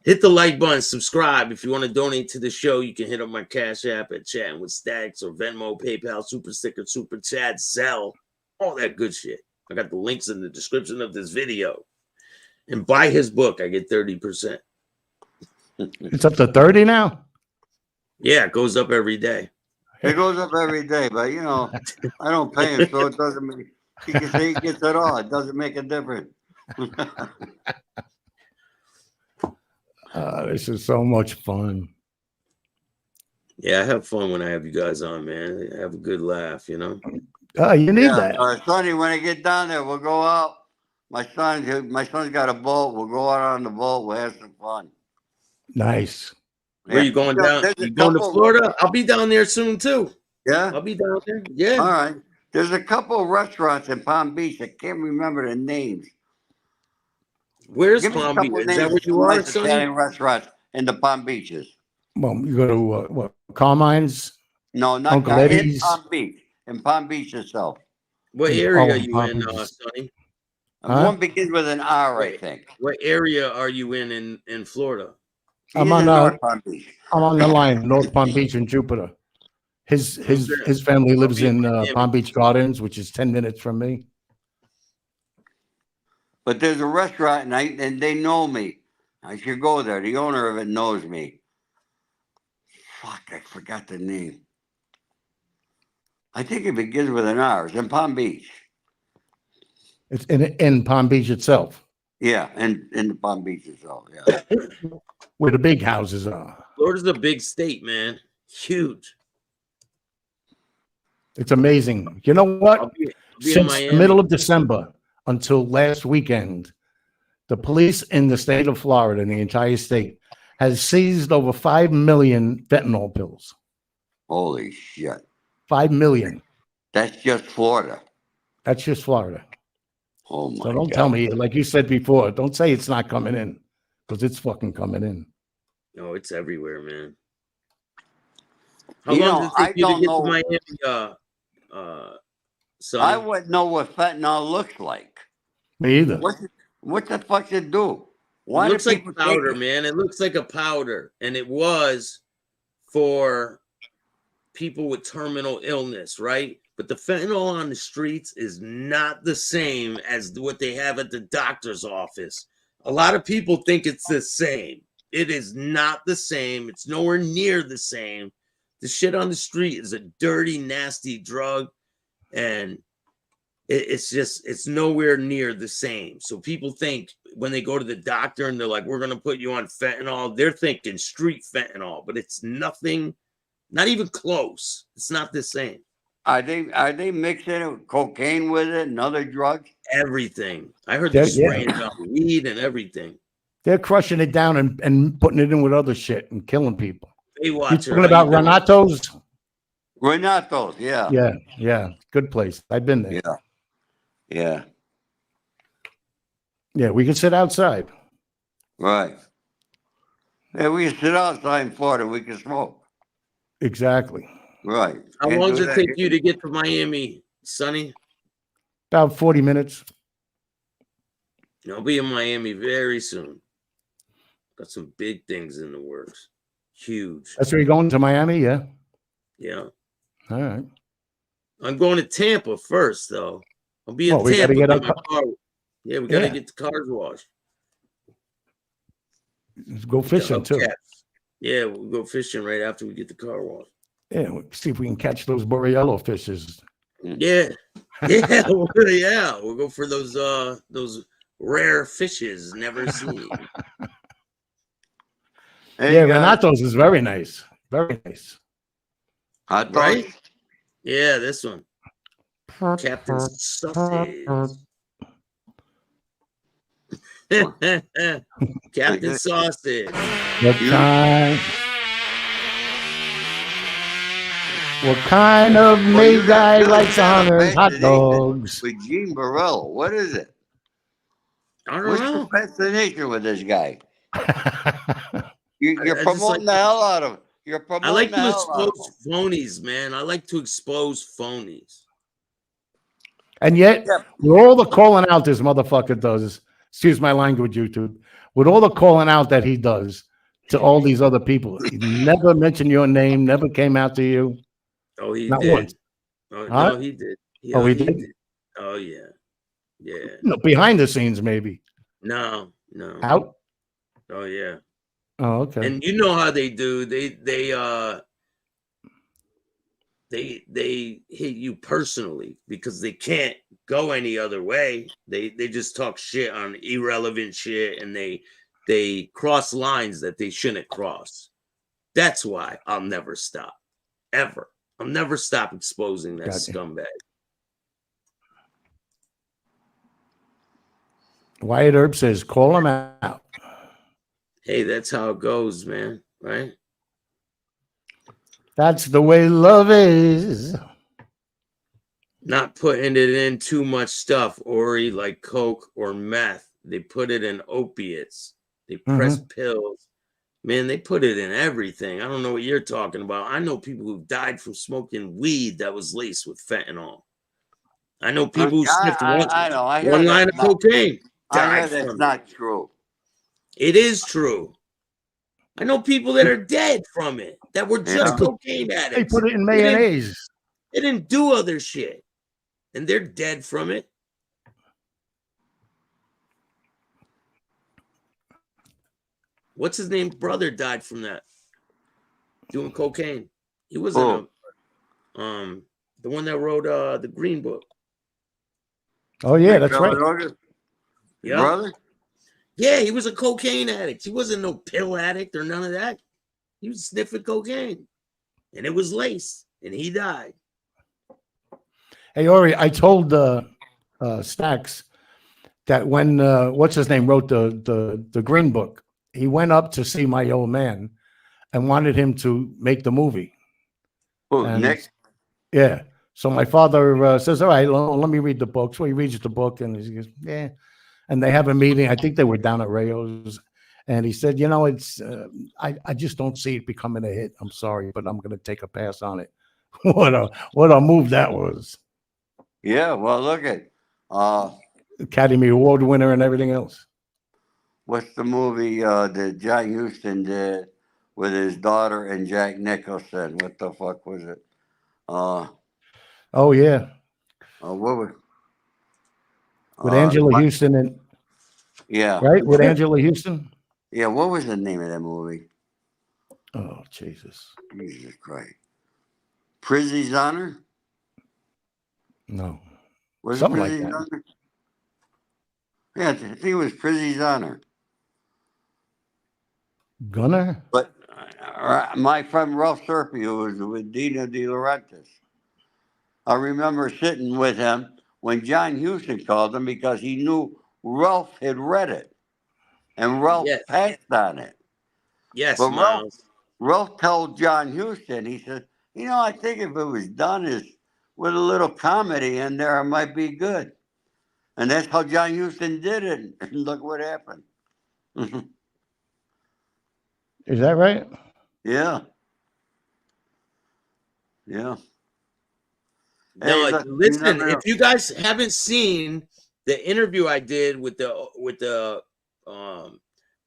Hit the like button, subscribe. If you want to donate to the show, you can hit up my Cash App at Chattin with Staxx or Venmo, PayPal, Super Sticker, Super Chat, Zelle, all that good shit. I got the links in the description of this video. And buy his book, I get 30%. It's up to 30 now? Yeah, it goes up every day. It goes up every day, but you know, I don't pay him, so it doesn't make. He can say he gets it all. It doesn't make a difference. This is so much fun. Yeah, I have fun when I have you guys on, man. I have a good laugh, you know. You need that. Sonny, when I get down there, we'll go out. My son's got a boat. We'll go out on the boat. We'll have some fun. Nice. Where you going down? You going to Florida? I'll be down there soon too. Yeah, I'll be down there. Yeah. all right. There's a couple of restaurants in Palm Beach. I can't remember the names. Where's Give me a Palm couple Beach? of Is that names where of you are, nice Sonny? Italian restaurants in the Palm Beaches. Well, you go to what? Carmine's? No, not Uncle in Eddie's? Palm Beach. In Palm Beach itself. What area are in you Palm in, Beach. Sonny? Huh? One begins with an R, I Wait. think. What area are you in Florida? He's I'm in on North Palm Beach. I'm on the line, North Palm Beach and Jupiter. His family lives in Palm Beach Gardens, which is 10 minutes from me. But there's a restaurant, and they know me. I should go there. The owner of it knows me. Fuck, I forgot the name. I think it begins with an R. It's in Palm Beach. It's in Palm Beach itself, Yeah, in the Palm Beach itself. Yeah. where the big houses are. Florida's a big state, man. Huge. It's amazing. You know what? I'll be in Since Miami. the middle of December until last weekend, the police in the state of Florida, in the entire state, has seized over 5 million fentanyl pills. Holy shit. 5 million. That's just Florida. That's just Florida. Oh my So don't God. tell me, like you said before, don't say it's not coming in, because it's fucking coming in. No, it's everywhere, man. How You long know, does it take you to don't get know. to Miami, Sonny? I wouldn't know what fentanyl looks like. Me either. What the fuck it do? Why It do looks like people powder, take it? man. It looks like a powder, and it was for people with terminal illness, right? But the fentanyl on the streets is not the same as what they have at the doctor's office. A lot of people think it's the same. It is not the same. It's nowhere near the same. The shit on the street is a dirty, nasty drug, and it's nowhere near the same. So people think when they go to the doctor and they're like, we're going to put you on fentanyl, they're thinking street fentanyl, but it's nothing, not even close. It's not the same. Are they mixing cocaine with it and other drugs? Everything. I heard they're spraying it on weed and everything. They're crushing it down and putting it in with other shit and killing people. You talking about Renato's? Renato's, yeah. Yeah. Good place. I've been there. Yeah. Yeah, we can sit outside. Right. Yeah, we can sit outside in Florida. We can smoke. Exactly. Right. How long does it take you to get to Miami, Sonny? About 40 minutes. I'll be in Miami very soon. Got some big things in the works. Huge. That's where you're going, to Miami? Yeah. Yeah. All right. I'm going to Tampa first, though. I'll be in We Tampa. gotta get my car. Yeah, we got to get the cars washed. Let's go fishing, too. Yeah, we'll go fishing right after we get the car washed. Yeah, we'll see if we can catch those Borealo fishes. Yeah. Yeah. Yeah. We'll go for those rare fishes never seen. Yeah, Renato's is very nice. Very nice. Right? Yeah, this one. Captain Sausage. Captain Sausage. What kind of maid guy likes honors hot dogs? With Gene Burrell, what is it? I don't What's know. the fascination with this guy? You're I just promoting the hell out of him. You're I promoting like the to hell out of expose him. phonies, man. I like to expose phonies. And yet, Yeah. with all the calling out this motherfucker does, excuse my language, YouTube, with all the calling out that he does to all these other people, he never mentioned your name, never came out to you. Oh, he Not did. once. Oh, Huh? no, he did. Oh, he he did? did. Oh, yeah. Yeah. No, behind the scenes, maybe. No. Out? Oh, yeah. Oh, okay. And you know how they do. They hit you personally because they can't go any other way. They just talk shit on irrelevant shit, and they cross lines that they shouldn't cross. That's why I'll never stop. Ever. I'll never stop exposing that scumbag. Wyatt Earp says, call him out. Hey, that's how it goes, man. Right? That's the way love is. Not putting it in too much stuff, Ori, like coke or meth. They put it in opiates. They press pills. Man, they put it in everything. I don't know what you're talking about. I know people who died from smoking weed that was laced with fentanyl. I know people who sniffed one line of cocaine. I hear that's not true. It is true. I know people that are dead from it that were just cocaine addicts. They put it in mayonnaise. They didn't do other shit. And they're dead from it. What's his name? Brother died from that. Doing cocaine. He was in the one that wrote the Green Book. Oh yeah, that's right. Yeah. Brother? Yeah, he was a cocaine addict. He wasn't no pill addict or none of that. He was sniffing cocaine. And it was laced. And he died. Hey, Ori, I told Staxx that when what's his name wrote the Green Book, he went up to see my old man and wanted him to make the movie. Oh, Nick? Yeah. So my father says, all right, let me read the book. So he reads the book and he goes, yeah. And they have a meeting. I think they were down at Rayo's. And he said, you know, it's I just don't see it becoming a hit. I'm sorry, but I'm going to take a pass on it. What a move that was. Yeah, well, look at Academy Award winner and everything else. What's the movie that John Huston did with his daughter and Jack Nicholson? What the fuck was it? Oh yeah. What was with Angela Houston and right with Angela Houston. Yeah, what was the name of that movie? Oh Jesus Christ! Prizzy's Honor? No. Was something it like Prizzy's that. Honor? Yeah, I think it was Prizzy's Honor. Gunner? But my friend Ralph Serpio was with Dina De Laurentiis. I remember sitting with him when John Huston called him because he knew Ralph had read it. And Ralph passed on it. Yes, but Miles. Ralph told John Huston, he said, you know, I think if it was done with a little comedy in there, it might be good. And that's how John Huston did it. And look what happened. Is that right? Yeah. Yeah. No, hey, listen, if you guys haven't seen the interview I did with the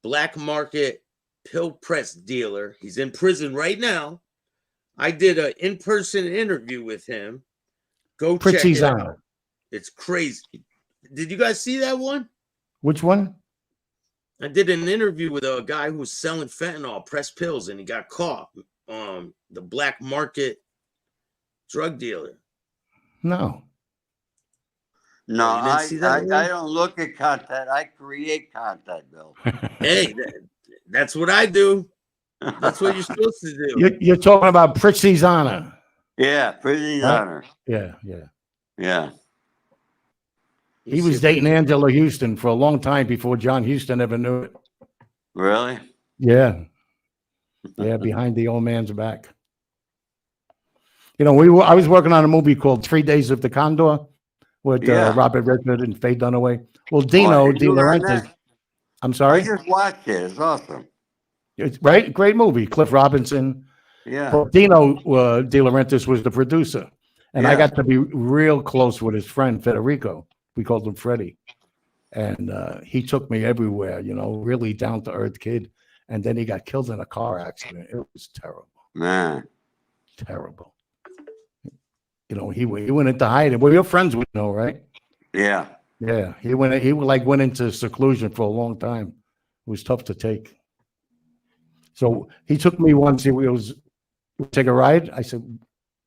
black market pill press dealer, he's in prison right now. I did an in-person interview with him. Go check it out. It's crazy. Did you guys see that one? Which one? I did an interview with a guy who was selling fentanyl, pressed pills, and he got caught. The black market drug dealer. No. No, I don't look at content. I create content, Bill. Hey, that's what I do. That's what you're supposed to do. You're talking about Prizzy's Honor. Yeah, Prizzy's Honor. Yeah. Yeah. He was dating Angela Houston for a long time before John Huston ever knew it. Really? Yeah. Yeah, behind the old man's back. You know, I was working on a movie called 3 Days of the Condor with Robert Redford and Faye Dunaway. Well, Dino De Laurentiis. I'm sorry? I just watched it. It's awesome. It's right? Great movie. Cliff Robinson. Yeah. But Dino De Laurentiis was the producer. And I got to be real close with his friend, Federico. We called him Freddie. And he took me everywhere, you know, really down-to-earth kid. And then he got killed in a car accident. It was terrible. Man. Terrible. You know, he went into hiding. Well, your friends would know, right? Yeah. Yeah. He went into seclusion for a long time. It was tough to take. So he took me once. He was, take a ride? I said,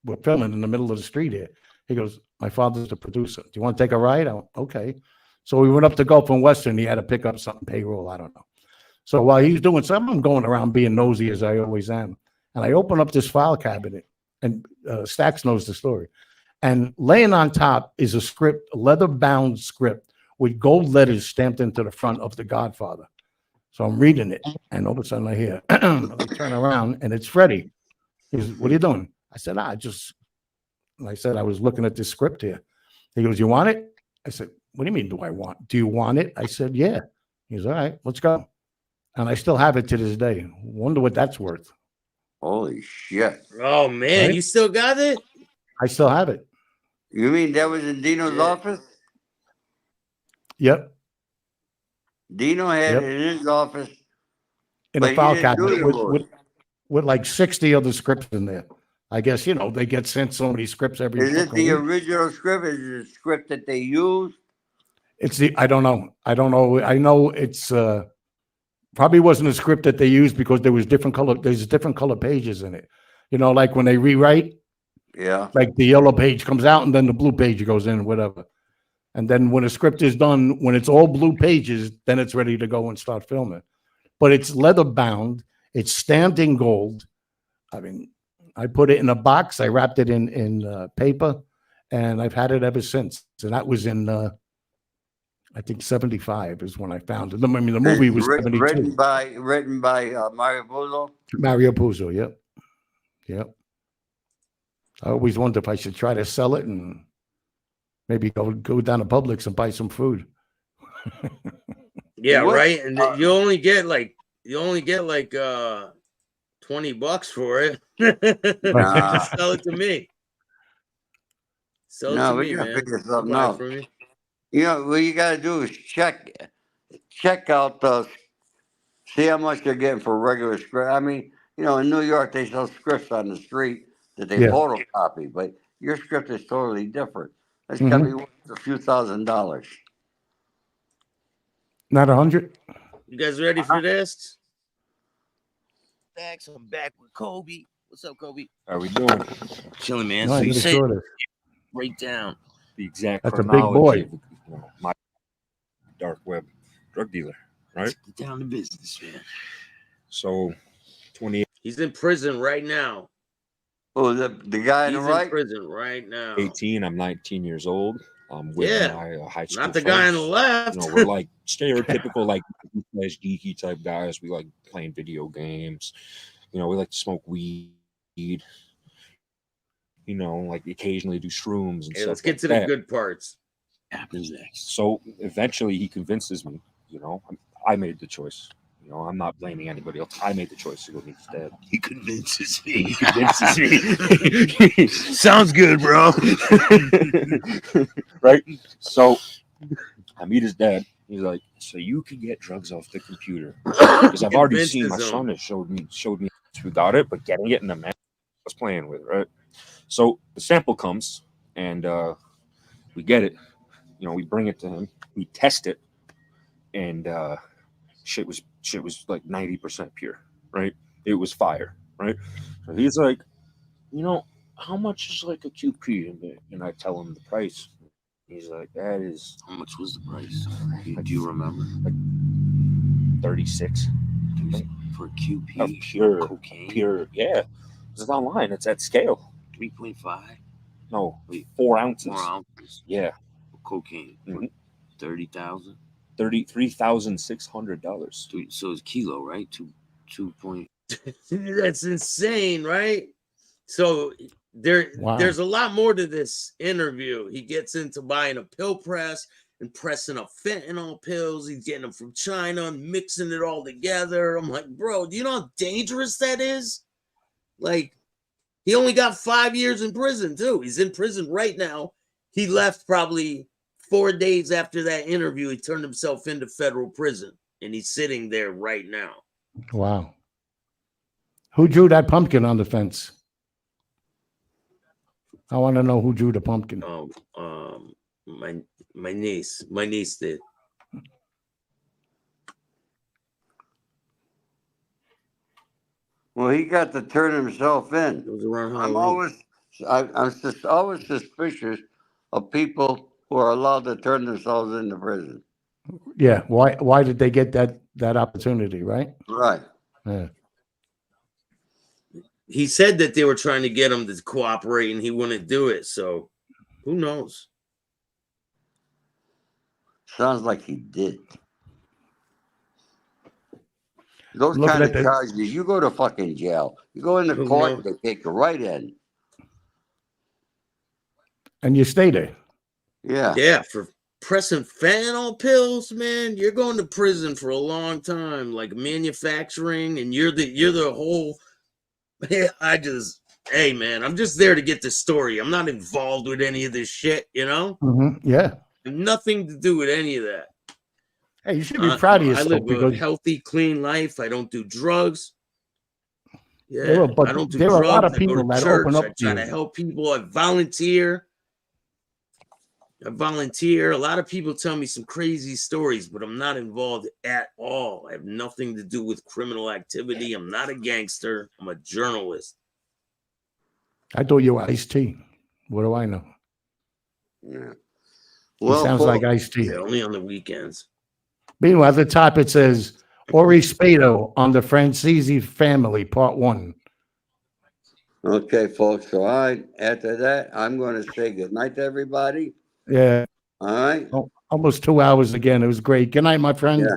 we're filming in the middle of the street here. He goes, my father's the producer. Do you want to take a ride? Okay. So we went up to Gulf and Western. He had to pick up something, payroll. I don't know. So while he was doing something, I'm going around being nosy as I always am. And I open up this file cabinet, and Staxx knows the story. And laying on top is a script, a leather-bound script with gold letters stamped into the front of The Godfather. So I'm reading it, and all of a sudden I hear, I turn around, and it's Freddie. He goes, what are you doing? I said, I was looking at this script here. He goes, you want it? I said, what do you mean, do you want it? I said, yeah. He goes, all right, let's go. And I still have it to this day. Wonder what that's worth. Holy shit. Oh, man. Right? You still got it? I still have it. You mean that was in Dino's office? Yep. Dino had it in his office. In a file cabinet with like 60 other scripts in there. I guess, you know, they get sent so many scripts every week. Is it the original script? Is it the script that they used? I don't know. I know it's probably wasn't a script that they used because there's different color pages in it. You know, like when they rewrite, like the yellow page comes out and then the blue page goes in, whatever. And then when a script is done, when it's all blue pages, then it's ready to go and start filming. But it's leather bound, it's stamped in gold. I mean, I put it in a box, I wrapped it in paper, and I've had it ever since. So that was in I think 75 is when I found it. I mean, the movie was 72. Written by Mario Puzo? Mario Puzo, yep. Yep. I always wonder if I should try to sell it and maybe go down to Publix and buy some food. Yeah, right. And you only get like $20 for it. Sell it to me. Sell it to me, man. Figure something out. You know, what you got to do is check out see how much they're getting for regular script. I mean, you know, in New York, they sell scripts on the street that they photocopy, but your script is totally different. That's got to be worth a few $1,000s. Not 100? You guys ready for this? Staxx, I'm back with Kobe. What's up, Kobe? How we doing? Chilling, man. No, so you say break down the exact That's a big boy. My dark web drug dealer, right? Let's get down to business, man. So 28. He's in prison right now. Oh, the guy in the right? He's in prison right now. 18. I'm 19 years old. I'm with my high school. Not the friends. guy on the left. You know, we're like stereotypical, like geeky type guys. We like playing video games. You know, we like to smoke weed. You know, like occasionally do shrooms and stuff. Let's get to the good parts. Happens next. So eventually he convinces me, you know, I made the choice. You know, I'm not blaming anybody else. I made the choice to go meet his dad. He convinces me. Sounds good, bro. Right? So I meet his dad. He's like, so you can get drugs off the computer. Because I've already seen my son has showed me we got it, but getting it in the man I was playing with, right? So the sample comes and we get it. You know, we bring it to him, we test it, and shit was like 90% pure, right? It was fire, right? So he's like, you know, how much is like a QP? And I tell him the price. He's like, that is, how much was the price? Do you remember? Like 36 for QP. Of pure cocaine. Pure, yeah. It's online. It's at scale. 3.5. No, 4 ounces. 4 ounces. Yeah. Cocaine. Mm-hmm. 30,000. $33,600. So it's kilo, right? 2. That's insane, right? So there's a lot more to this interview. He gets into buying a pill press and pressing up fentanyl pills. He's getting them from China and mixing it all together. I'm like, bro, do you know how dangerous that is? Like, he only got 5 years in prison, too. He's in prison right now. He left probably 4 days after that interview. He turned himself into federal prison, and he's sitting there right now. Wow. Who drew that pumpkin on the fence? I want to know who drew the pumpkin. My niece did. Well, he got to turn himself in. It was around I'm Halloween. always suspicious of people who are allowed to turn themselves into prison. Yeah. Why did they get that opportunity, right? Right. Yeah. He said that they were trying to get him to cooperate and he wouldn't do it. So who knows? Sounds like he did. Those Looking kind at of the- charges, you go to fucking jail. You go into Who court, knows? they take you right in. And you stay there. Yeah. Yeah, for pressing fentanyl pills, man, you're going to prison for a long time, like manufacturing, and you're the whole. Hey, man, I'm just there to get the story. I'm not involved with any of this shit, you know? Yeah. Nothing to do with any of that. Hey, you should be proud of I yourself live a because healthy, clean life. I don't do drugs. There Yeah, are- but I don't do there are a drugs. lot of I go people to that church. open up I to try you. to help people. I volunteer. A lot of people tell me some crazy stories, but I'm not involved at all. I have nothing to do with criminal activity. I'm not a gangster. I'm a journalist. I thought you were Ice-T. What do I know? Yeah. He sounds folks, like Ice-T. Yeah, only on the weekends. Meanwhile, at the top it says Ori Spado on the Franzese family, part 1. okay, folks. So after that, I'm going to say good night to everybody. Yeah. All right. Oh, almost 2 hours again. It was great. Good night, my friend. Yeah.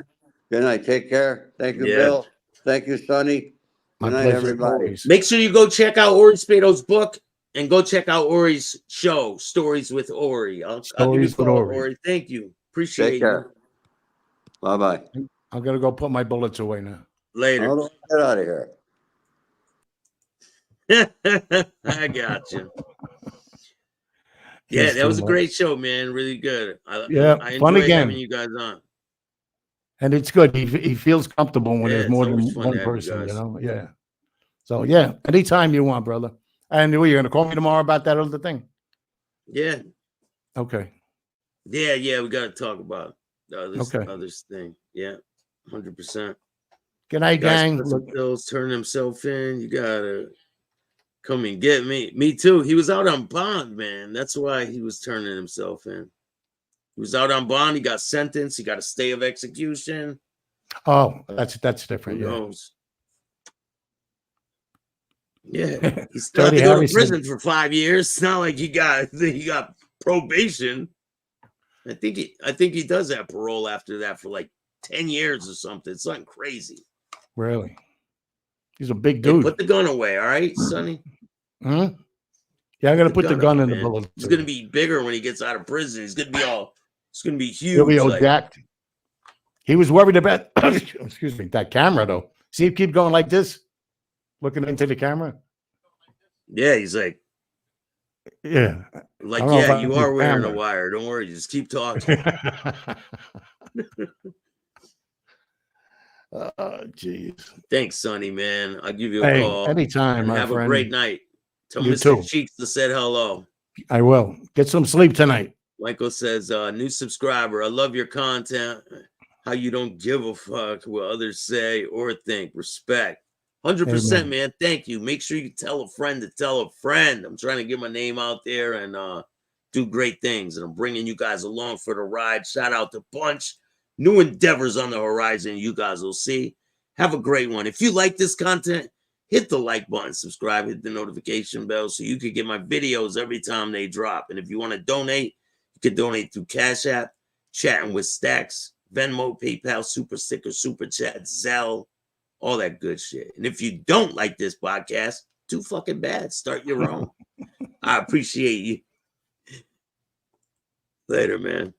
Good night. Take care. Thank you, Yeah. Bill. Thank you, Sonny. My Good night, pleasure, everybody. always. Make sure you go check out Ori Spado's book and go check out Ori's show, Stories with Ori. I'll give you a Stories with call, Ori. Ori. Thank you. Appreciate Take you. care. Bye-bye. I'm going to go put my bullets away now. Later. Hold on, get out of here. I got you. He's Yeah, that too was a much. great show, man. Really good. Yeah, I fun enjoy again. having you guys on. And it's good. He feels comfortable when Yeah, there's it's more than always fun to one have you person, you guys. know? Yeah. So, yeah, anytime you want, brother. And you're going to call me tomorrow about that other thing? Yeah, Okay. yeah. We got to talk about the Okay. others thing. Yeah, 100%. Good night, Guys gang. pressing Look, pills, turn himself in. You gotta come and get me. Me too. He was out on bond, man. That's why he was turning himself in. He was out on bond. He got sentenced. He got a stay of execution. oh, that's Who different. Yeah. knows? Yeah, he still had Dirty to go to Harry said- prison for 5 years. It's not like he got probation. I think he does have parole after that for like 10 years or something. It's something crazy. Really? He's a big Hey, dude. put the gun away, all right, Sonny? Hmm? Yeah, I'm going to put the gun in the man. bullet. He's gonna be bigger when he gets out of prison. It's gonna be huge. He'll be all like- jacked. He was worried about, excuse me, that camera, though. See him keep going like this? Looking into the camera? Yeah, he's like, Yeah. I don't know if yeah, I you have are the wearing a camera. wire. Don't worry, just keep talking. Jeez. Thanks, Sonny, man. I'll give you a Hey, call. anytime, And my have friend. a great night. Tell You Mr. too. Cheeks to said hello. I will. Get some sleep tonight. Michael says, new subscriber. I love your content. How you don't give a fuck what others say or think. Respect. 100%, Amen. man. Thank you. Make sure you tell a friend to tell a friend. I'm trying to get my name out there and do great things. And I'm bringing you guys along for the ride. Shout out to Bunch. New endeavors on the horizon. You guys will see. Have a great one. If you like this content, hit the like button, subscribe, hit the notification bell so you can get my videos every time they drop. And if you want to donate, you can donate through Cash App, Chatting with Staxx, Venmo, PayPal, Super Sticker, Super Chat, Zelle, all that good shit. And if you don't like this podcast, too fucking bad. Start your own. I appreciate you. Later, man.